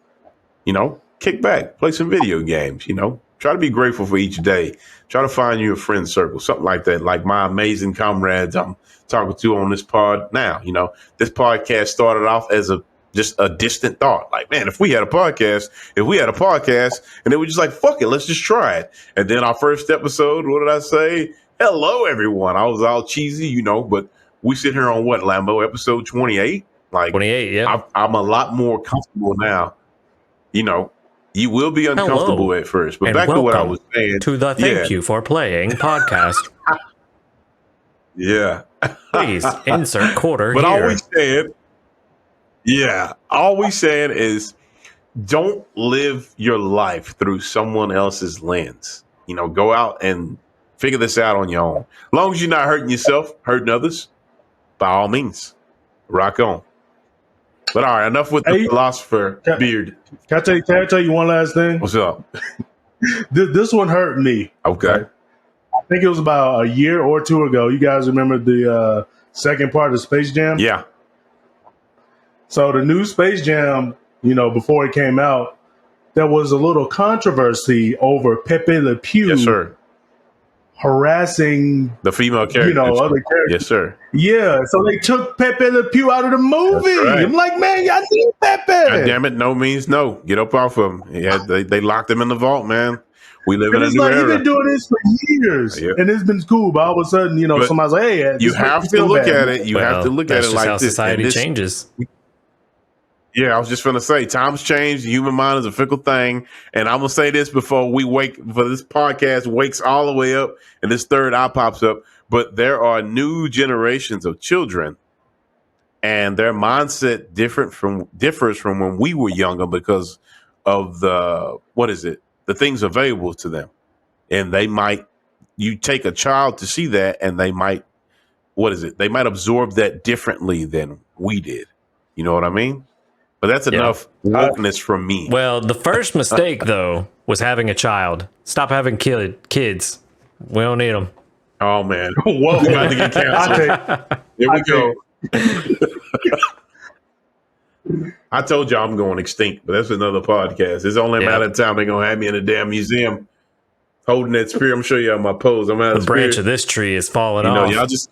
C: You know, kick back, play some video games, you know, try to be grateful for each day. Try to find you a friend circle, something like that. Like my amazing comrades I'm talking to on this pod now. You know, this podcast started off as just a distant thought. Like, man, if we had a podcast, and they were just like, fuck it, let's just try it. And then our first episode, what did I say? Hello, everyone. I was all cheesy, you know, but we sit here on what, Lambo, episode 28? Like
B: 28, yeah.
C: I'm a lot more comfortable now. You know, you will be uncomfortable at first, but back to what I was saying.
B: To the Thank You for Playing podcast.
C: Yeah.
B: Please insert quarter
C: but
B: here.
C: all we saying is don't live your life through someone else's lens. You know, go out and figure this out on your own. As long as you're not hurting yourself, hurting others, by all means, rock on. But all right, enough with the philosopher beard.
A: Can I tell you one last thing?
C: What's up?
A: This one hurt me.
C: Okay.
A: I think it was about a year or two ago. You guys remember the second part of Space Jam?
C: Yeah.
A: So the new Space Jam, you know, before it came out, there was a little controversy over Pepe Le Pew.
C: Yes, sir.
A: Harassing
C: the female characters.
A: You know, other characters.
C: Yes, sir.
A: Yeah. So they took Pepe Le Pew out of the movie. Right. I'm like, man, y'all need Pepe.
C: God damn it. No means no. Get up off of him. Yeah, they locked him in the vault, man. We live in a new era.
A: He's been doing this for years, and it's been cool. But all of a sudden, you know, somebody's like, "Hey,
C: you have to look at it. You have to look at it like
B: how
C: this.
B: Society changes.
C: Yeah, I was just going to say, times change. The human mind is a fickle thing. And I'm going to say this before this podcast wakes all the way up and this third eye pops up. But there are new generations of children and their mindset differs from when we were younger because of the things available to them. And you take a child to see that and they might absorb that differently than we did. You know what I mean? But that's enough wokeness from me.
B: Well, the first mistake, though, was having a child. Stop having kids. We don't need them.
C: Oh, man. Whoa. We're about to get canceled. Here we go. I told you I'm going extinct, but that's another podcast. It's only a matter of time they're going to have me in a damn museum holding that spear. I'm showing you my pose. I'm out of
B: the branch of this tree is falling off.
C: Y'all just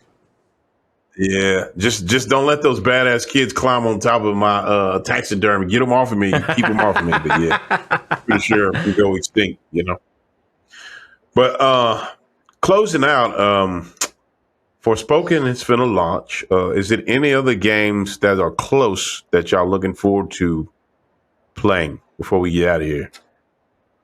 C: don't let those badass kids climb on top of my taxidermy. Get them off of me. Keep them off of me. But yeah, pretty sure we go extinct, you know. But closing out, Forspoken is finna launch. Is it any other games that are close that y'all looking forward to playing before we get out of here?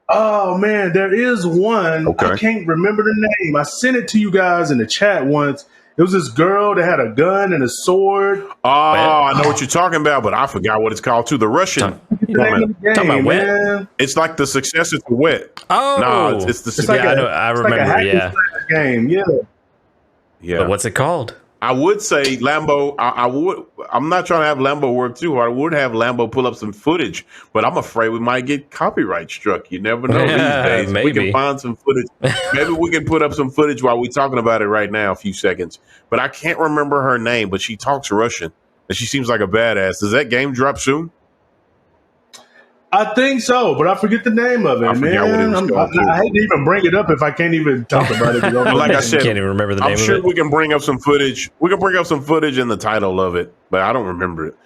A: Oh man, there is one. Okay. I can't remember the name. I sent it to you guys in the chat once. It was this girl that had a gun and a sword.
C: Oh, I know what you're talking about, but I forgot what it's called too. The Russian woman.
B: Talking about Wet?
C: It's like the successor to Wet.
B: Oh,
C: no, it's the
B: successor. I remember.
A: Game, yeah.
B: But what's it called?
C: I would say Lambo. I would. I'm not trying to have Lambo work too hard. I would have Lambo pull up some footage, but I'm afraid we might get copyright struck. You never know these days. If we can find some footage. Maybe we can put up some footage while we're talking about it right now. A few seconds, but I can't remember her name. But she talks Russian, and she seems like a badass. Does that game drop soon?
A: I think so, but I forget the name of it,
C: I forgot
A: man.
C: what it was called,
A: I hate to even bring it up if I can't even talk about it.
C: Well, like I said,
B: can't even remember the name
C: I'm
B: of
C: sure
B: it.
C: we can bring up some footage. We can bring up some footage and the title of it, but I don't remember it.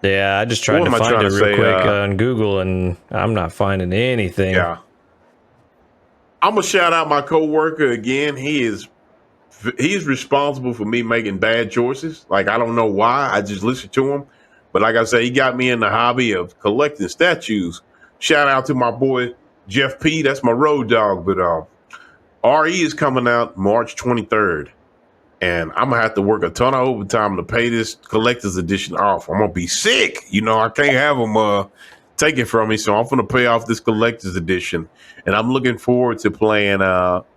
B: Yeah, I just tried to find it real quick on Google, and I'm not finding anything.
C: Yeah, I'm gonna shout out my coworker again. He's responsible for me making bad choices. Like, I don't know why. I just listen to him. But like I said, he got me in the hobby of collecting statues. Shout out to my boy Jeff P. That's my road dog. But RE is coming out March 23rd. And I'm going to have to work a ton of overtime to pay this collector's edition off. I'm going to be sick. You know, I can't have them take it from me. So I'm going to pay off this collector's edition. And I'm looking forward to playing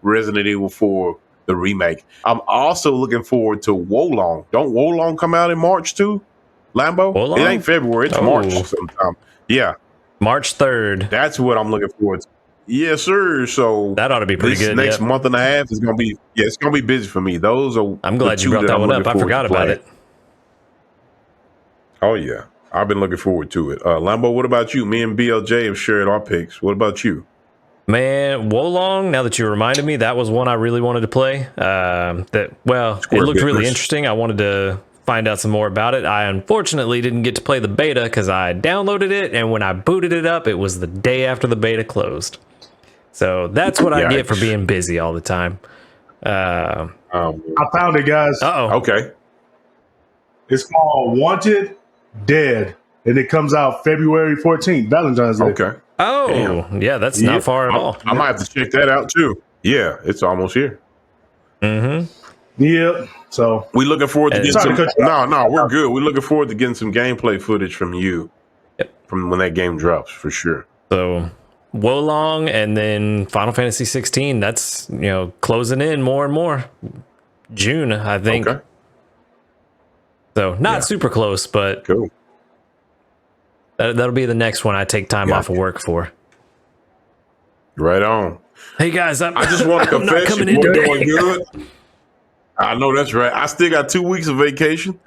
C: Resident Evil 4, the remake. I'm also looking forward to Wolong. Don't Wolong come out in March too? Lambo?
B: Wolong?
C: It ain't February. It's March sometime. Yeah.
B: March 3rd.
C: That's what I'm looking forward to. Yes, sir. So
B: that ought to be pretty good.
C: Next month and a half is going to be, it's going to be busy for me. Those are.
B: I'm glad you brought that one up. I forgot about it.
C: Oh, yeah. I've been looking forward to it. Lambo, what about you? Me and BLJ have shared our picks. What about you?
B: Man, Wolong, now that you reminded me, that was one I really wanted to play. It looked really interesting. I wanted to find out some more about it. I unfortunately didn't get to play the beta because I downloaded it, and when I booted it up, it was the day after the beta closed. So that's what I get for being busy all the time.
A: I found it, guys.
B: Uh-oh.
C: Okay.
A: It's called Wanted Dead, and it comes out February 14th, Valentine's Day.
C: Okay.
B: Oh,
C: damn.
B: Yeah, that's not far at all.
C: I might have to check that out too. Yeah, it's almost here.
B: Mm-hmm.
A: Yeah. So
C: we looking forward to getting some. No, we're good. We're looking forward to getting some gameplay footage from you from when that game drops for sure.
B: So Wolong and then Final Fantasy 16. That's closing in more and more. June, I think.
C: Okay.
B: So not super close, but
C: cool.
B: That'll be the next one I take time off of work for.
C: Right on.
B: Hey guys,
C: I just want to confess you're doing good. I know that's right. I still got 2 weeks of vacation.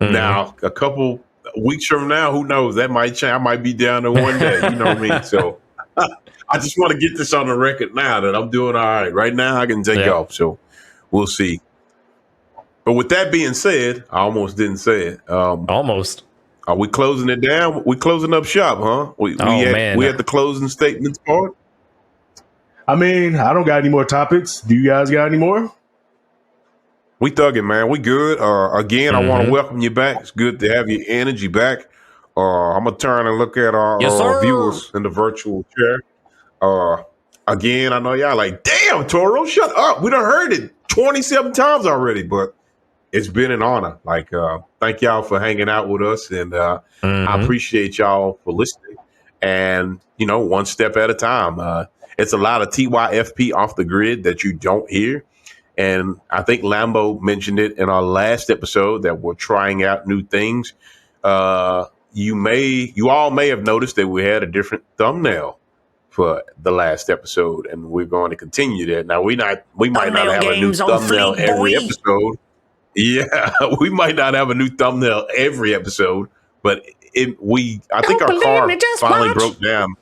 C: Mm-hmm. Now, a couple weeks from now, who knows? That might change. I might be down there one day. You know what I mean? So I just want to get this on the record now that I'm doing all right. Right now, I can take off. So we'll see. But with that being said, I almost didn't say it.
B: Almost.
C: Are we closing it down? We closing up shop, huh? We at the closing statements part.
A: I mean, I don't got any more topics. Do you guys got any more?
C: We thugging, man. We good. Again, I want to welcome you back. It's good to have your energy back. I'm gonna turn and look at our viewers in the virtual chair. Again, I know y'all like, damn, Toro, shut up. We done heard it 27 times already, but it's been an honor. Like, thank y'all for hanging out with us, and I appreciate y'all for listening. And one step at a time. It's a lot of TYFP off the grid that you don't hear. And I think Lambo mentioned it in our last episode that we're trying out new things. You all may have noticed that we had a different thumbnail for the last episode, and we're going to continue that. Now we might not have a new thumbnail every episode. Yeah, we might not have a new thumbnail every episode, but I think our car finally broke down.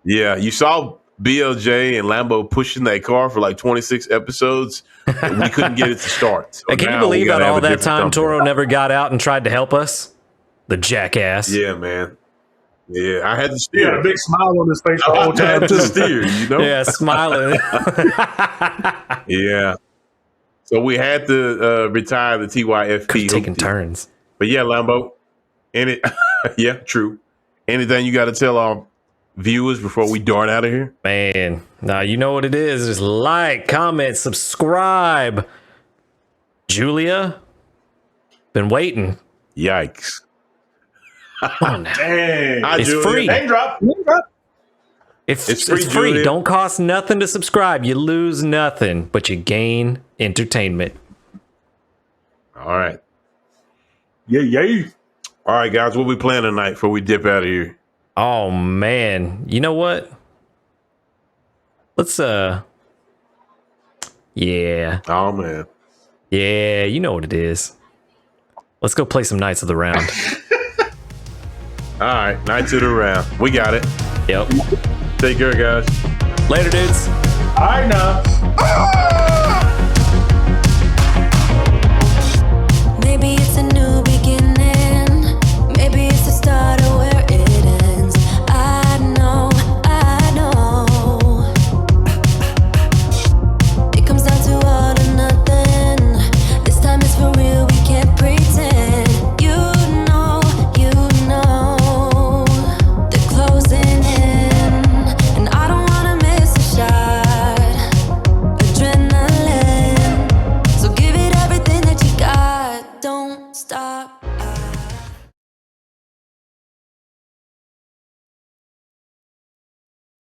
C: Yeah, you saw BLJ and Lambo pushing that car for like 26 episodes, and we couldn't get it to start. So
B: can you believe that all that time Toro never got out and tried to help us? The jackass.
C: Yeah, man. Yeah, I had to steer.
A: He had a big smile on his face the whole time.
C: I had to steer,
B: Yeah, smiling.
C: Yeah. So we had to retire the TYFP.
B: Taking turns.
C: But yeah, Lambo. Yeah, true. Anything you got to tell our viewers before we dart out of here?
B: Man, now you know what it is. Just like, comment, subscribe. Julia, been waiting.
C: Yikes.
B: Come on now.
A: Dang.
B: It's
A: Julia.
B: free.
A: Name drop.
B: It's free. Don't cost nothing to subscribe. You lose nothing, but you gain entertainment.
C: All right.
A: Yeah.
C: All right, guys, what we playing tonight before we dip out of here?
B: Oh man, you know what? Let's yeah.
C: Oh man.
B: Yeah, you know what it is. Let's go play some Knights of the Round.
C: All right, Knights of the Round. We got it.
B: Yep.
C: Take care, guys.
B: Later, dudes.
A: All right now.